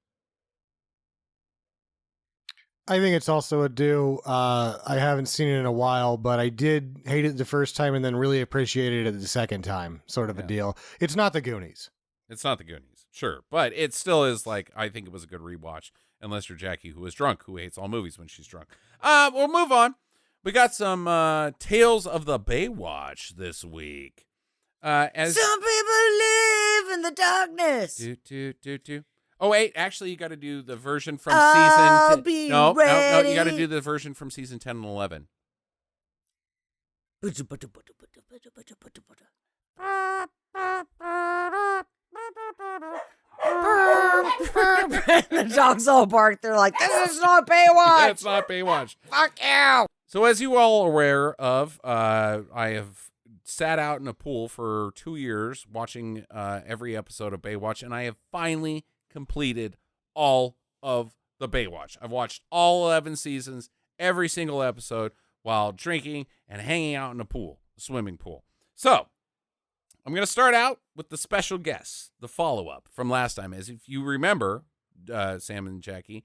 I think it's also a do. I haven't seen it in a while, but I did hate it the first time and then really appreciated it the second time, sort of a deal. It's not The Goonies. It's not The Goonies, sure. But it still is like, I think it was a good rewatch. Unless you're Jackie, who is drunk, who hates all movies when she's drunk. We'll move on. We got some Tales of the Baywatch this week. As some people live in the darkness. Oh, wait, actually, you got to do the version from I'll season 10. be No, ready. you got to do the version from season 10 and 11. The dogs all bark. They're like, this is not Baywatch. It's not Baywatch. Fuck you. So as you all are aware of, I have sat out in a pool for 2 years watching every episode of Baywatch, and I have finally completed all of the Baywatch. I've watched all 11 seasons, every single episode, while drinking and hanging out in a pool, a swimming pool. So I'm going to start out with the special guests, the follow-up from last time. As if you remember, Sam and Jackie,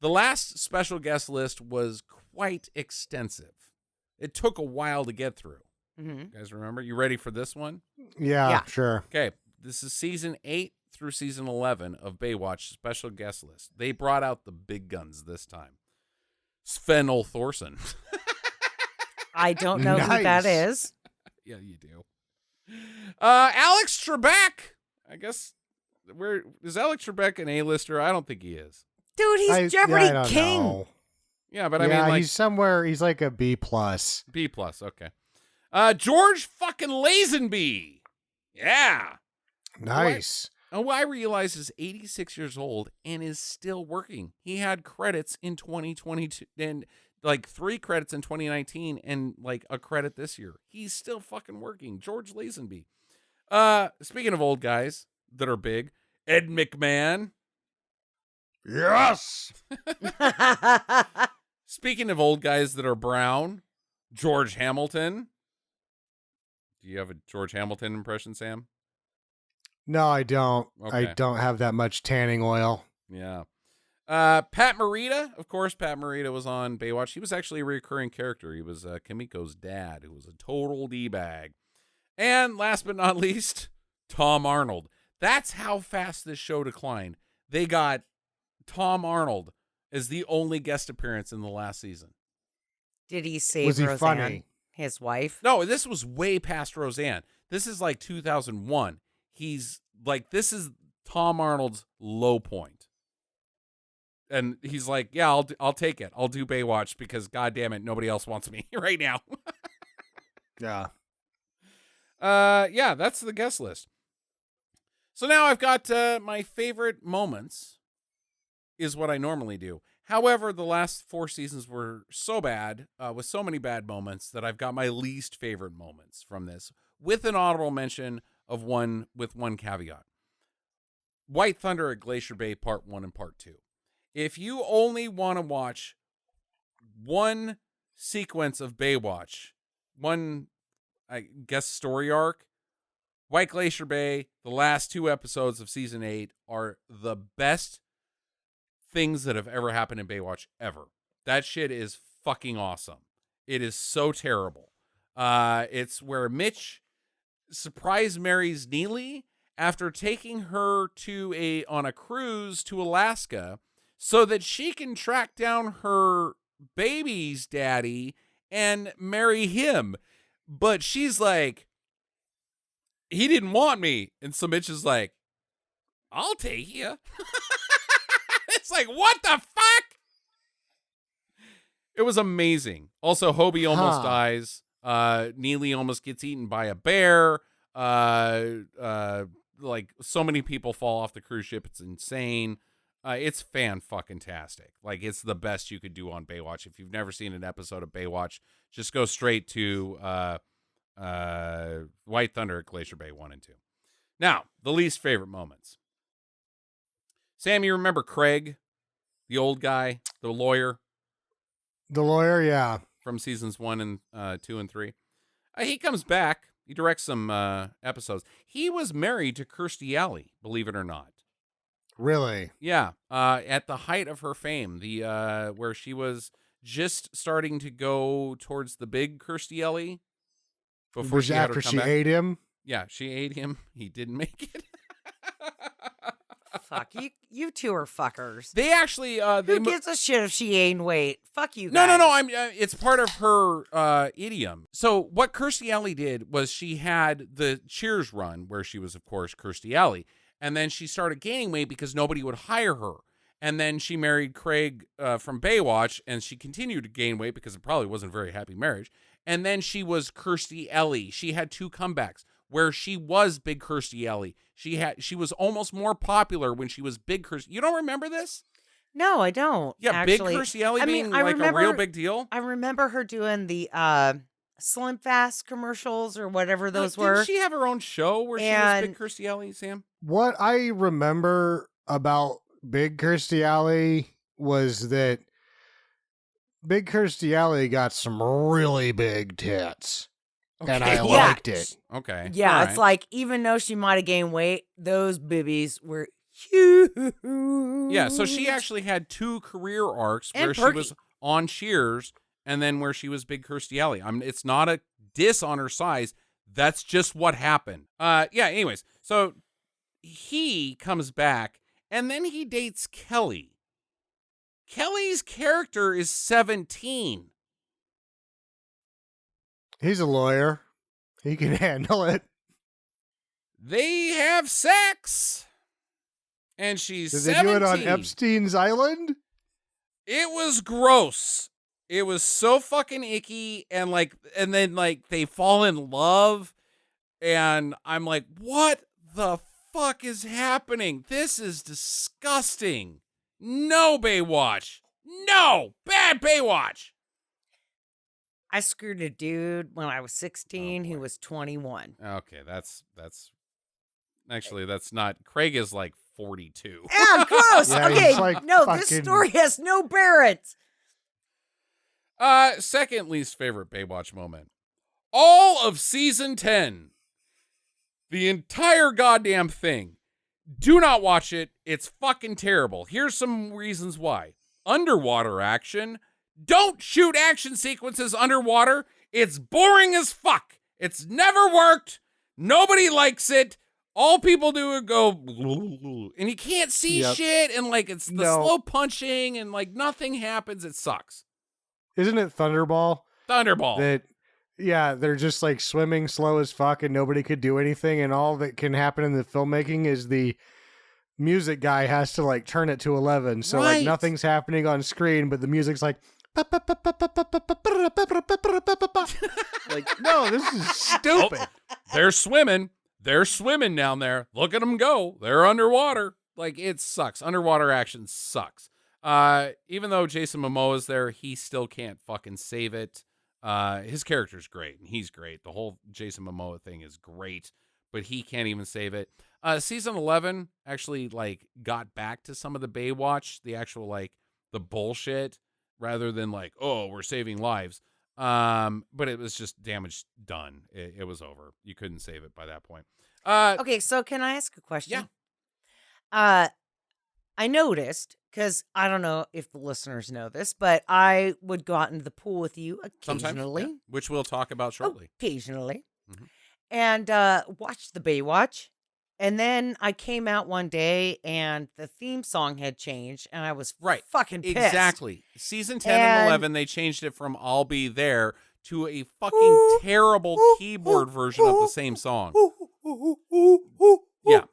the last special guest list was quite extensive. It took a while to get through. Mm-hmm. You guys remember? You ready for this one? Yeah, sure. Okay, this is season 8 through season 11 of Baywatch special guest list. They brought out the big guns this time. Sven Thorson. I don't know who that is. Yeah, you do. Alex Trebek. I guess, where is Alex Trebek an A-lister? I don't think he is. Dude, he's Jeopardy I King. know. Yeah, but I mean, like, he's somewhere. He's like a B+. B+, okay. George fucking Lazenby. Yeah. Nice. Oh, I realize is 86 years old and is still working. He had credits in 2022 and like 3 credits in 2019 and like a credit this year. He's still fucking working. George Lazenby. Speaking of old guys that are big, Ed McMahon. Yes. Speaking of old guys that are brown, George Hamilton. Do you have a George Hamilton impression, Sam? No, I don't. Okay. I don't have that much tanning oil. Yeah. Pat Morita, of course, Pat Morita was on Baywatch. He was actually a recurring character. He was Kimiko's dad, who was a total D-bag. And last but not least, Tom Arnold. That's how fast this show declined. They got Tom Arnold as the only guest appearance in the last season. Did he save Was he Roseanne, funny? his wife? No, this was way past Roseanne. This is like 2001. He's like, this is Tom Arnold's low point. And he's like, yeah, I'll take it. I'll do Baywatch because, God damn it, nobody else wants me right now. Yeah. Yeah, that's the guest list. So now I've got my favorite moments is what I normally do. However, the last 4 seasons were so bad, with so many bad moments, that I've got my least favorite moments from this, with an honorable mention of one with one caveat. White Thunder at Glacier Bay Part 1 and Part 2. If you only want to watch one sequence of Baywatch, one, I guess, story arc, White Glacier Bay, the last 2 episodes of Season 8 are the best things that have ever happened in Baywatch ever. That shit is fucking awesome. It is so terrible. It's where Mitch surprise marries Neely after taking her on a cruise to Alaska so that she can track down her baby's daddy and marry him. But she's like, he didn't want me. And so Mitch is like, I'll take you. It's like, what the fuck? It was amazing. Also, Hobie almost dies. Neely almost gets eaten by a bear. Like, so many people fall off the cruise ship. It's insane. It's fan-fucking-tastic. Like, it's the best you could do on Baywatch. If you've never seen an episode of Baywatch, just go straight to White Thunder at Glacier Bay 1 and 2. Now, the least favorite moments. Sam, you remember Craig, the old guy, the lawyer? The lawyer, yeah. From seasons 1 and 2 and 3. He comes back. He directs some episodes. He was married to Kirstie Alley, believe it or not. Really? Yeah. At the height of her fame, where she was just starting to go towards the big Kirstie Alley. Before Was she had her after she comeback. ate him? Yeah, she ate him. He didn't make it. Fuck, you two are fuckers. They actually... Who gives a shit if she gained weight? Fuck you guys. No. It's part of her idiom. So what Kirstie Alley did was she had the Cheers run, where she was, of course, Kirstie Alley. And then she started gaining weight because nobody would hire her. And then she married Craig from Baywatch, and she continued to gain weight because it probably wasn't a very happy marriage. And then she was Kirstie Alley. She had 2 comebacks where she was big Kirstie Alley. She was almost more popular when she was big Kirstie. You don't remember this? No, I don't. Yeah, actually. big Kirstie Alley being I like remember, a real big deal. I remember her doing the Slim Fast commercials or whatever those were. Didn't she have her own show where she was big Kirstie Alley, Sam? What I remember about Big Kirstie Alley was that Big Kirstie Alley got some really big tits. Okay. And I liked it. Okay. Yeah, All it's right. like, even though she might have gained weight, those boobies were huge. Yeah, so she actually had 2 career arcs And where perky. she was on Cheers and then where she was big Kirstie Alley. It's not a diss on her size. That's just what happened. Anyways, so he comes back and then he dates Kelly. Kelly's character is 17. He's a lawyer. He can handle it. They have sex. And she's Did 17. they do it on Epstein's Island? It was gross. It was so fucking icky, and then they fall in love, and I'm like, what the fuck is happening? This is disgusting. No, Baywatch. No, bad Baywatch. I screwed a dude when I was 16 who was 21. Okay, that's actually, that's not. Craig is like 42. Yeah, gross. Yeah, Okay, he's like no, this fucking- story has no parents. Second least favorite Baywatch moment. All of season 10. The entire goddamn thing. Do not watch it. It's fucking terrible. Here's some reasons why. Underwater action. Don't shoot action sequences underwater. It's boring as fuck. It's never worked. Nobody likes it. All people do is go, and you can't see shit, and like it's the slow punching, and like nothing happens. It sucks. Isn't it Thunderball? Thunderball. They're just like swimming slow as fuck, and nobody could do anything, and all that can happen in the filmmaking is the music guy has to like turn it to 11, so like nothing's happening on screen, but the music's like. Like, no, this is stupid. Oh, they're swimming down there. Look at them go. They're underwater. Like, it sucks. Underwater action sucks. Even though Jason Momoa is there, he still can't fucking save it. His character's great, and he's great. The whole Jason Momoa thing is great, but he can't even save it. Season 11 actually, like, got back to some of the Baywatch, the actual, like, the bullshit, rather than like, oh, we're saving lives. But it was just damage done. It was over. You couldn't save it by that point. Okay, so can I ask a question? Yeah. I noticed, because I don't know if the listeners know this, but I would go out into the pool with you occasionally. Sometimes, which we'll talk about shortly. Occasionally. Mm-hmm. And watch the Baywatch. And then I came out one day and the theme song had changed and I was fucking pissed. Exactly. Season 10 and 11, they changed it from I'll Be There to a fucking terrible keyboard version of the same song. Yeah.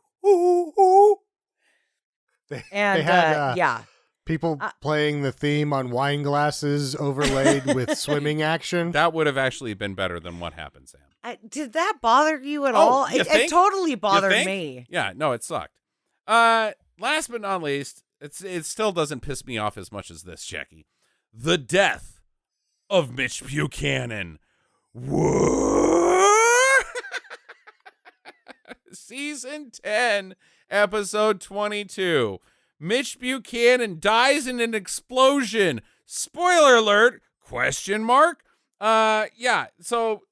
They had people playing the theme on wine glasses overlaid with swimming action. That would have actually been better than what happened, Sam. Did that bother you at all? It totally bothered me. Yeah, no, it sucked. Last but not least, it still doesn't piss me off as much as this, Jackie. The death of Mitch Buchanan. What? Season 10, episode 22. Mitch Buchanan dies in an explosion. Spoiler alert, question mark? Yeah, so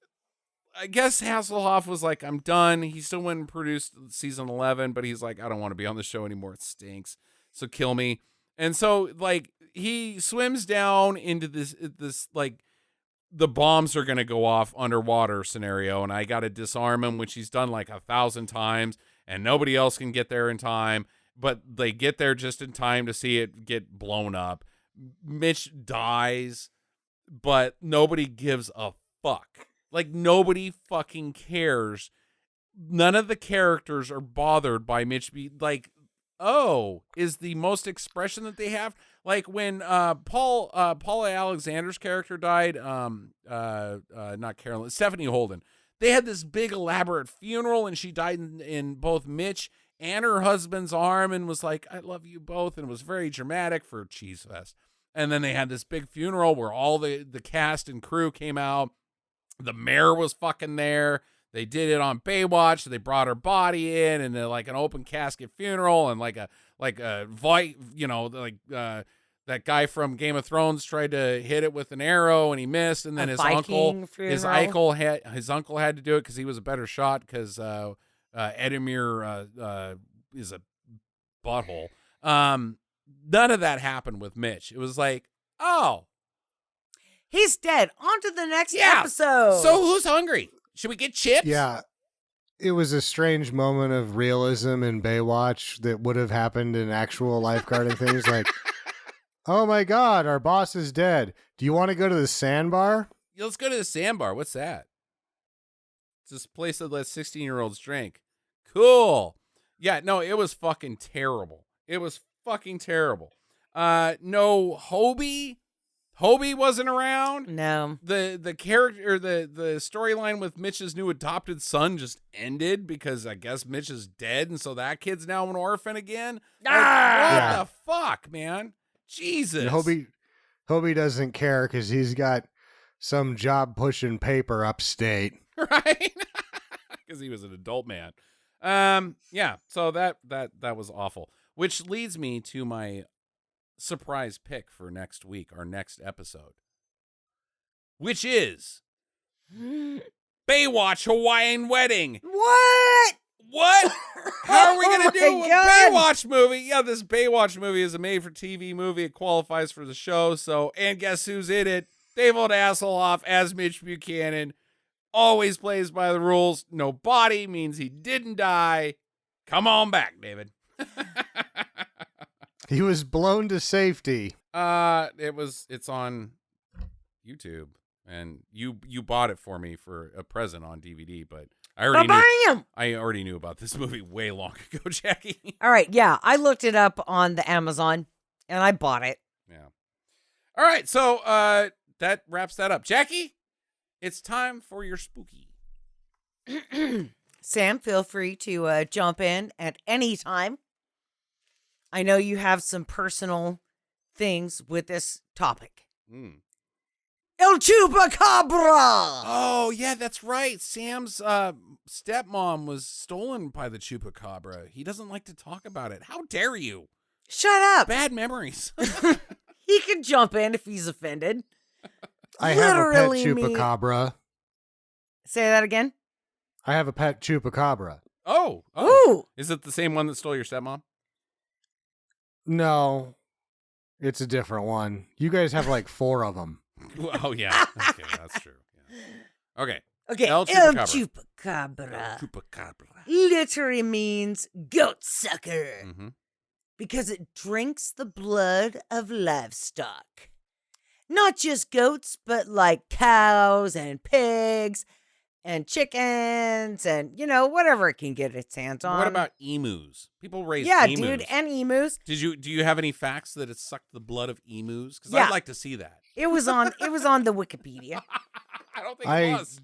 I guess Hasselhoff was like, I'm done. He still went and produced season 11, but he's like, I don't want to be on the show anymore. It stinks. So kill me. And so, like, he swims down into this like, the bombs are going to go off underwater scenario, and I got to disarm him, which he's done like 1,000 times, and nobody else can get there in time, but they get there just in time to see it get blown up. Mitch dies, but nobody gives a fuck. Like, nobody fucking cares. None of the characters are bothered by Mitch like, oh, is the most expression that they have. Like when Paula Alexander's character died, not Carolyn, Stephanie Holden. They had this big elaborate funeral, and she died in both Mitch and her husband's arm, and was like, I love you both, and it was very dramatic for Cheese Fest. And then they had this big funeral where all the cast and crew came out. The mayor was fucking there. They did it on Baywatch. So they brought her body in, and like an open casket funeral, and like a you know, like that guy from Game of Thrones tried to hit it with an arrow and he missed, and then his uncle had to do it because he was a better shot because Edamir is a butthole. None of that happened with Mitch. It was like, oh, he's dead. On to the next episode. So who's hungry? Should we get chips? Yeah. It was a strange moment of realism in Baywatch that would have happened in actual lifeguarding things. Like, oh my God, our boss is dead. Do you want to go to the sandbar? Yeah, let's go to the sandbar. What's that? It's this place that lets 16-year-olds drink. Cool. Yeah, no, it was fucking terrible. It was fucking terrible. No Hobie. Hobie wasn't around. No. The character, the storyline with Mitch's new adopted son just ended because I guess Mitch is dead, and so that kid's now an orphan again. What the fuck, man? Jesus. And Hobie doesn't care because he's got some job pushing paper upstate. Right? Because he was an adult man. Yeah, so that was awful. Which leads me to my surprise pick for next week, our next episode, which is Baywatch Hawaiian Wedding. What? How are we going new God. Baywatch movie. Yeah, this Baywatch movie is a made-for-TV movie. It qualifies for the show. So, and guess who's in it? David Hasselhoff as Mitch Buchanan. Always plays by the rules. No body means he didn't die. Come on back, David. He was blown to safety. It's on YouTube, and you bought it for me for a present on DVD, but I already knew about this movie way long ago, Jackie. All right, yeah, I looked it up on the Amazon, and I bought it. Yeah. All right, so that wraps that up. Jackie, it's time for your spooky. Sam, feel free to jump in at any time. I know you have some personal things with this topic. El Chupacabra! Oh, yeah, that's right. Sam's stepmom was stolen by the Chupacabra. He doesn't like to talk about it. How dare you? Shut up. Bad memories. He can jump in if he's offended. I have a pet Literally chupacabra. Say that again? I have a pet chupacabra. Oh. Ooh. Is it the same one that stole your stepmom? No, it's a different one. You guys have like 4 of them. Oh, yeah. Okay, that's true. Yeah. Okay. El Chupacabra. El Chupacabra. Literally means goat sucker. Mm-hmm. Because it drinks the blood of livestock. Not just goats, but like cows and pigs and chickens and, whatever it can get its hands on. What about emus? People raise yeah, emus. dude, and emus. Do you have any facts that it sucked the blood of emus? Because Yeah. I'd like to see that. It was on the Wikipedia. I don't think it was.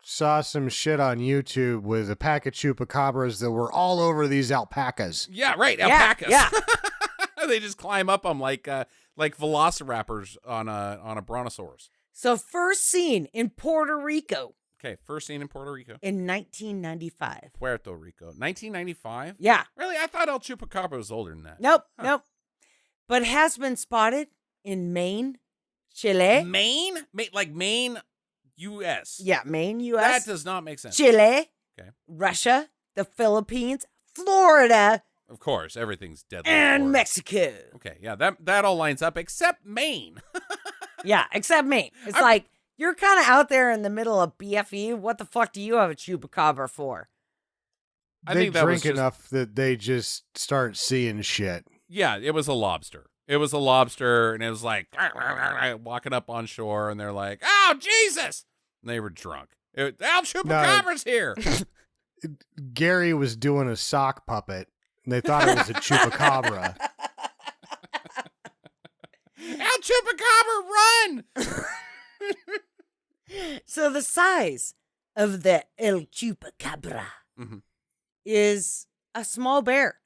Saw some shit on YouTube with a pack of chupacabras that were all over these alpacas. Yeah, right. Alpacas. Yeah. They just climb up them like velociraptors on a brontosaurus. So first seen in Puerto Rico. Okay, first seen in Puerto Rico. In 1995. Puerto Rico. 1995? Yeah. Really? I thought El Chupacabra was older than that. Nope. But has been spotted in Maine, Chile. Maine? Like Maine, U.S.? Yeah, Maine, U.S. That does not make sense. Chile. Okay. Russia, the Philippines, Florida. Of course, everything's deadly. And Mexico. Okay, yeah, that all lines up except Maine. Yeah, except Maine. It's like, you're kind of out there in the middle of BFE. What the fuck do you have a chupacabra for? They drink enough that they just start seeing shit. Yeah, it was a lobster. It was a lobster, and it was like walking up on shore, and they're like, "Oh Jesus!" And they were drunk. El Chupacabra's here. Gary was doing a sock puppet, and they thought it was a chupacabra. El Chupacabra, run! So the size of the El Chupacabra is a small bear.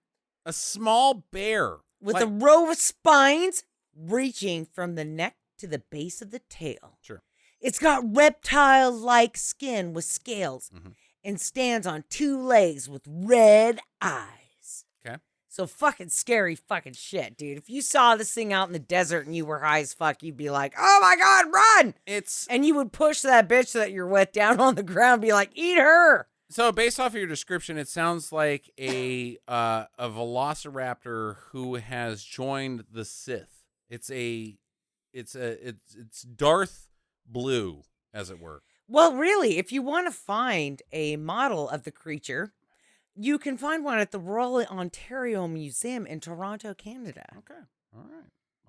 A small bear. With a row of spines reaching from the neck to the base of the tail. Sure. It's got reptile-like skin with scales and stands on 2 legs with red eyes. Okay. So fucking scary fucking shit, dude. If you saw this thing out in the desert and you were high as fuck, you'd be like, oh my God, run! And you would push that bitch that you're with down on the ground and be like, eat her! So based off of your description, it sounds like a velociraptor who has joined the Sith. It's Darth Blue, as it were. Well, really, if you want to find a model of the creature, you can find one at the Royal Ontario Museum in Toronto, Canada. Okay. All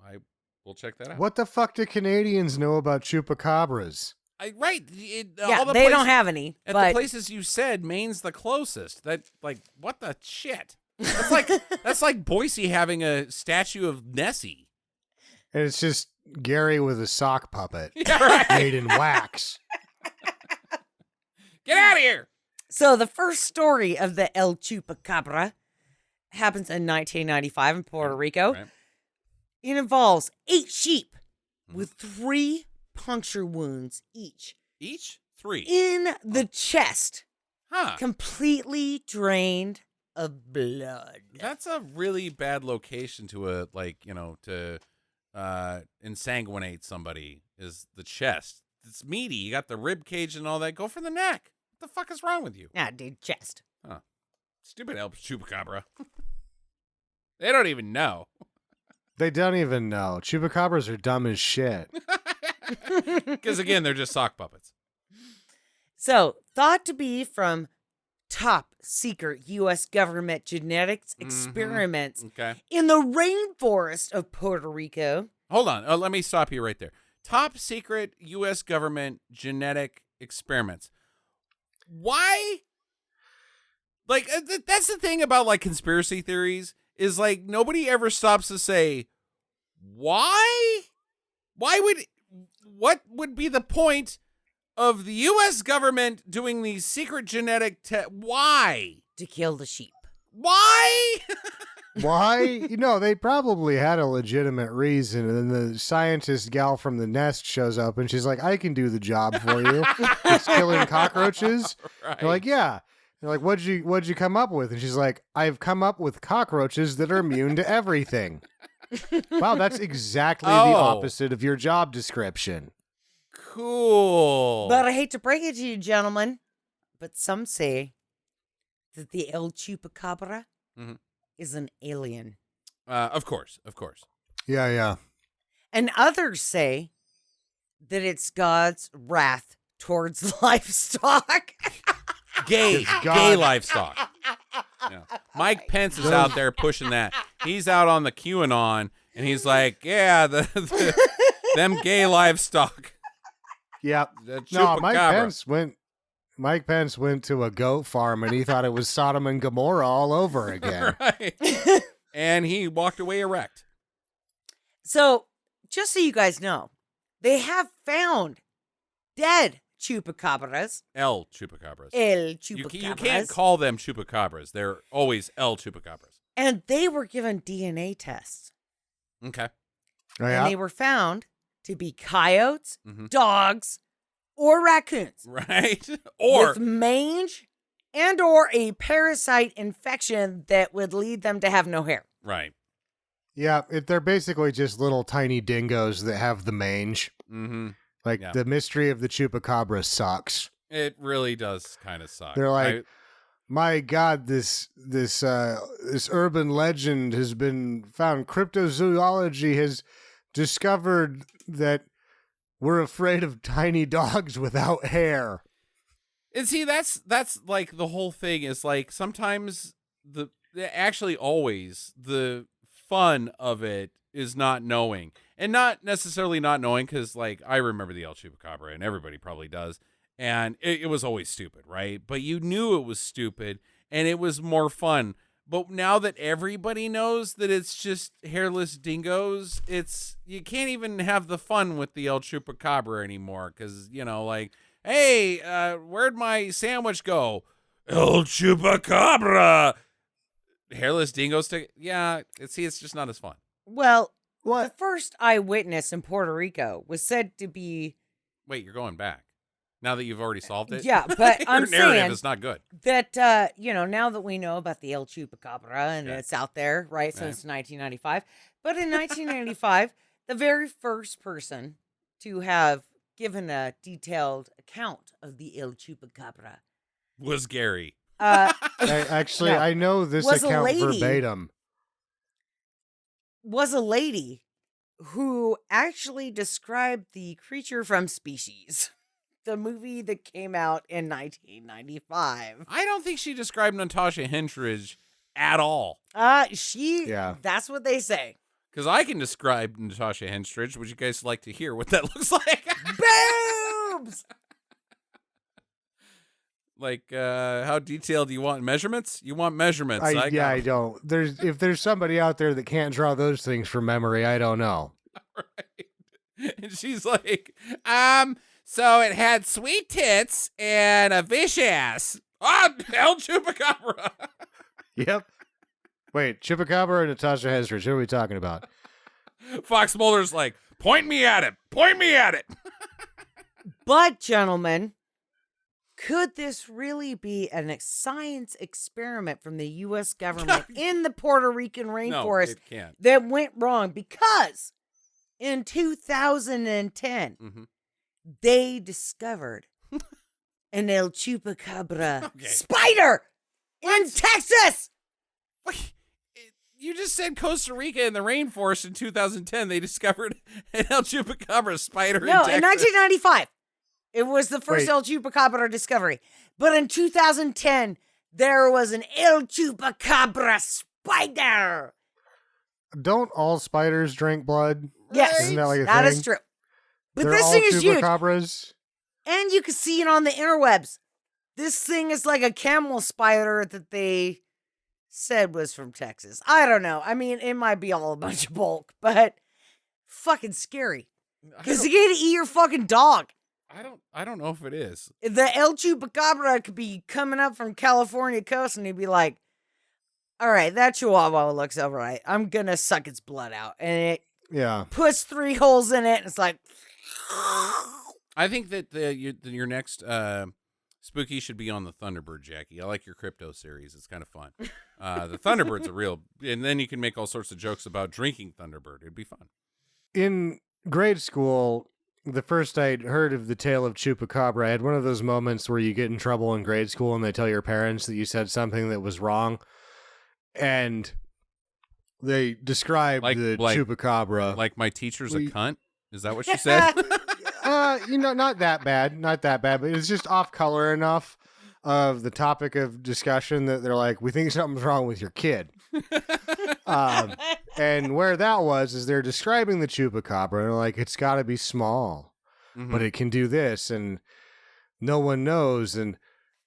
right. We'll check that out. What the fuck do Canadians know about chupacabras? Right. Yeah, they don't have any. At but the places you said, Maine's the closest. What the shit? That's like Boise having a statue of Nessie. And it's just Gary with a sock puppet made in wax. Get out of here! So the first story of the El Chupacabra happens in 1995 in Puerto Rico. Right. It involves 8 sheep with 3 puncture wounds each. Each? 3? In the chest. Huh. Completely drained of blood. That's a really bad location to insanguinate somebody, is the chest. It's meaty. You got the rib cage and all that. Go for the neck. What the fuck is wrong with you? Nah, dude, chest. Huh. Stupid El Chupacabra. They don't even know. They don't even know. Chupacabras are dumb as shit. Because, again, they're just sock puppets. So, thought to be from top secret U.S. government genetics experiments in the rainforest of Puerto Rico. Hold on. Let me stop you right there. Top secret U.S. government genetic experiments. Why? Like, that's the thing about, like, conspiracy theories is, like, nobody ever stops to say, why? What would be the point of the U.S. government doing these secret genetic why? To kill the sheep. Why? Why? You know, they probably had a legitimate reason, and then the scientist gal from the nest shows up, and she's like, I can do the job for you. It's killing cockroaches. Right. They're like, yeah. They're like, what'd you come up with? And she's like, I've come up with cockroaches that are immune to everything. Wow, that's exactly the opposite of your job description. Cool. But I hate to break it to you, gentlemen, but some say that the El Chupacabra is an alien. Of course. Yeah. And others say that it's God's wrath towards livestock. Gay livestock. Yeah. Mike Pence is out there pushing that. He's out on the QAnon, and he's like, yeah, them gay livestock. Yep. No, Mike Pence went to a goat farm, and he thought it was Sodom and Gomorrah all over again. Right. And he walked away erect. So, just so you guys know, they have found dead chupacabras. El Chupacabras. El Chupacabras. You can't call them Chupacabras. They're always El Chupacabras. And they were given DNA tests. Okay. Oh, yeah? And they were found to be coyotes, dogs, or raccoons. Right. Or with mange and or a parasite infection that would lead them to have no hair. Right. Yeah, they're basically just little tiny dingoes that have the mange. Mm-hmm. Like, the mystery of the Chupacabra sucks. It really does kind of suck. They're like, my God, this urban legend has been found. Cryptozoology has discovered that we're afraid of tiny dogs without hair. And see, that's like the whole thing is like sometimes always the fun of it is not knowing. And not necessarily not knowing, because, like, I remember the El Chupacabra, and everybody probably does, and it was always stupid, right? But you knew it was stupid, and it was more fun. But now that everybody knows that it's just hairless dingoes, you can't even have the fun with the El Chupacabra anymore, because, you know, like, hey, where'd my sandwich go? El Chupacabra! Hairless dingoes, it's just not as fun. Well, what? The first eyewitness in Puerto Rico was said to be... Wait, you're going back. Now that you've already solved it? Yeah, but I'm saying... narrative is not good. That, now that we know about the El Chupacabra and it's out there, right, since 1995. But in 1995, the very first person to have given a detailed account of the El Chupacabra was Gary. I know this account verbatim. Was a lady who actually described the creature from Species, the movie that came out in 1995. I don't think she described Natasha Henstridge at all. That's what they say. Because I can describe Natasha Henstridge. Would you guys like to hear what that looks like? Boobs! Like, how detailed do you want measurements? You want measurements. I don't. If there's somebody out there that can't draw those things from memory, I don't know. Right. And she's like, so it had sweet tits and a fish ass. El Chupacabra. Yep. Wait, Chupacabra or Natasha Henstridge? Who are we talking about? Fox Mulder's like, point me at it. Point me at it. But, gentlemen, could this really be a science experiment from the U.S. government in the Puerto Rican rainforest it can't. That went wrong? Because in 2010, they discovered an El Chupacabra spider In Texas! You just said Costa Rica in the rainforest in 2010. They discovered an El Chupacabra spider in Texas. No, in 1995. It was the first Wait. El Chupacabra discovery. But in 2010, there was an El Chupacabra spider. Don't all spiders drink blood? Yes, Isn't that like a that thing? is true. But They're this all thing is huge. chupacabras? And you can see it on the interwebs. This thing is like a camel spider that they said was from Texas. I don't know. I mean, it might be all a bunch of bulk, but fucking scary. Because you get to eat your fucking dog. I don't know if it is. The El Chupacabra could be coming up from California coast and he'd be like, all right, that chihuahua looks all right. I'm going to suck its blood out. And it puts 3 holes in it and it's like... I think that your next spooky should be on the Thunderbird, Jackie. I like your crypto series. It's kind of fun. The Thunderbird's a real... And then you can make all sorts of jokes about drinking Thunderbird. It'd be fun. In grade school, the first I'd heard of the tale of Chupacabra, I had one of those moments where you get in trouble in grade school and they tell your parents that you said something that was wrong. And they described the Chupacabra. Like my teacher's a cunt? Is that what she said? Not that bad. Not that bad, but it's just off color enough of the topic of discussion that they're like, we think something's wrong with your kid. And where that was is they're describing the Chupacabra and they're like, it's got to be small, but it can do this, and no one knows. And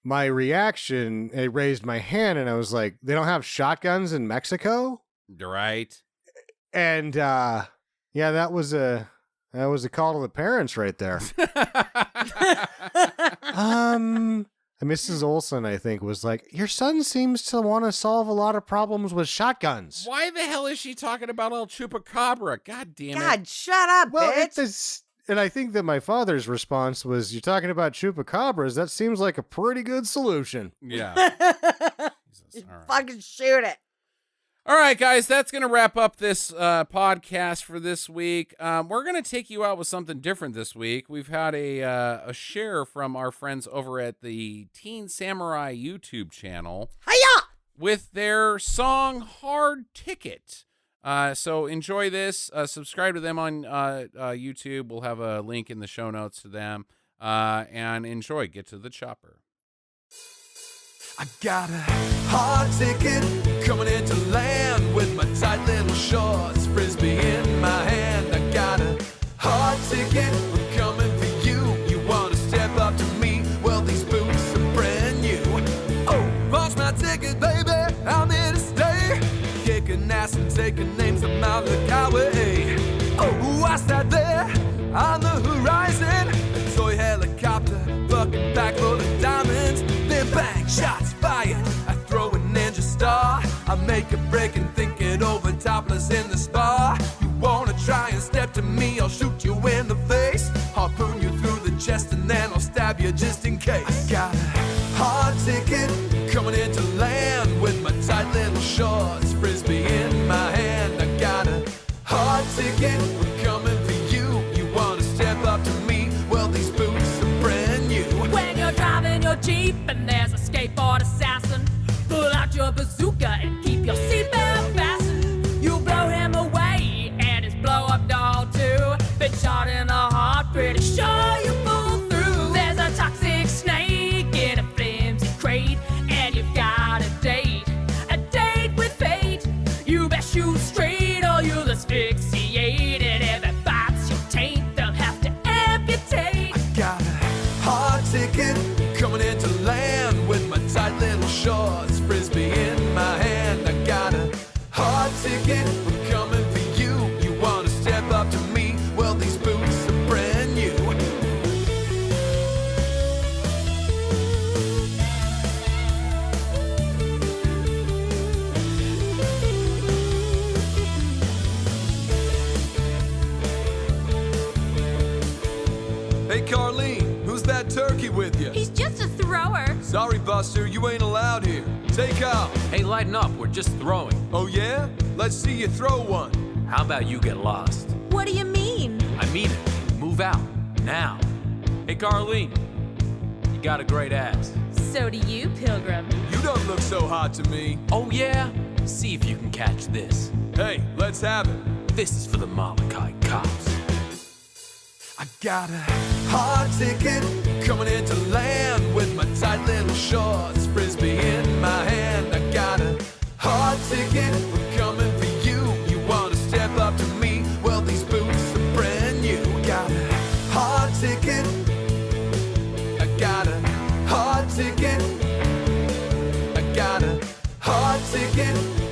my reaction, it raised my hand, and I was like, they don't have shotguns in Mexico? Right. And that was a call to the parents right there. Mrs. Olson, I think, was like, your son seems to want to solve a lot of problems with shotguns. Why the hell is she talking about El Chupacabra? God damn it. God, shut up, bitch. And I think that my father's response was, you're talking about chupacabras, that seems like a pretty good solution. Yeah. Jesus. All right. Fucking shoot it. All right, guys, that's going to wrap up this podcast for this week. We're going to take you out with something different this week. We've had a share from our friends over at the Teen Samurai YouTube channel. Hiya! With their song Hard Ticket. So enjoy this. Subscribe to them on YouTube. We'll have a link in the show notes to them. And enjoy. Get to the chopper. I got a hard ticket coming into land with my tight little shorts, frisbee in my hand. I got a hard ticket, I'm coming for you. You want to step up to me? Well, these boots are brand new. Oh, punch my ticket, baby, I'm here to stay. Kicking ass and taking names, I'm out the highway. Oh, what's that there on the horizon? A toy helicopter, fucking pack full of diamonds. Then bang, shots fired, I throw a ninja star. I make a break and think it over, topless in the spa. You wanna try and step to me, I'll shoot you in the face. Harpoon you through the chest and then I'll stab you just in case. I got a hard ticket coming into land with my tight little shorts, frisbee in my hand. I got a hard ticket, we're coming for you. You wanna step up to me? Well, these boots are brand new. When you're driving your Jeep and there's a skateboard assassin, pull out your bazooka and keep your seatbelt fastened. You blow him away and his blow-up doll too. Been shot in the heart, pretty sure you pull through. There's a toxic snake in a flimsy crate, and you've got a date with fate. You best shoot straight or you'll asphyxiate, and if it bites your taint, they'll have to amputate. I got a hard ticket coming into land with my tight little shorts, frisbee in my hand. I got a hard ticket, we're coming for you. You wanna step up to me? Well, these boots are brand new. Hey, Carlene, who's that turkey with you? He's just a thrower. Sorry, Buster, you ain't allowed here. Take off. Hey, lighten up. We're just throwing. Oh, yeah? Let's see you throw one. How about you get lost? What do you mean? I mean it. Move out. Now. Hey, Carlene. You got a great ass. So do you, Pilgrim. You don't look so hot to me. Oh yeah? See if you can catch this. Hey, let's have it. This is for the Malachi cops. I got a hard ticket coming into land with my tight little shorts, frisbee in my hand. I got a hard ticket, we're coming for you. You want to step up to me? Well, these boots are brand new. Got a hard ticket. I got a hard ticket. I got a hard ticket.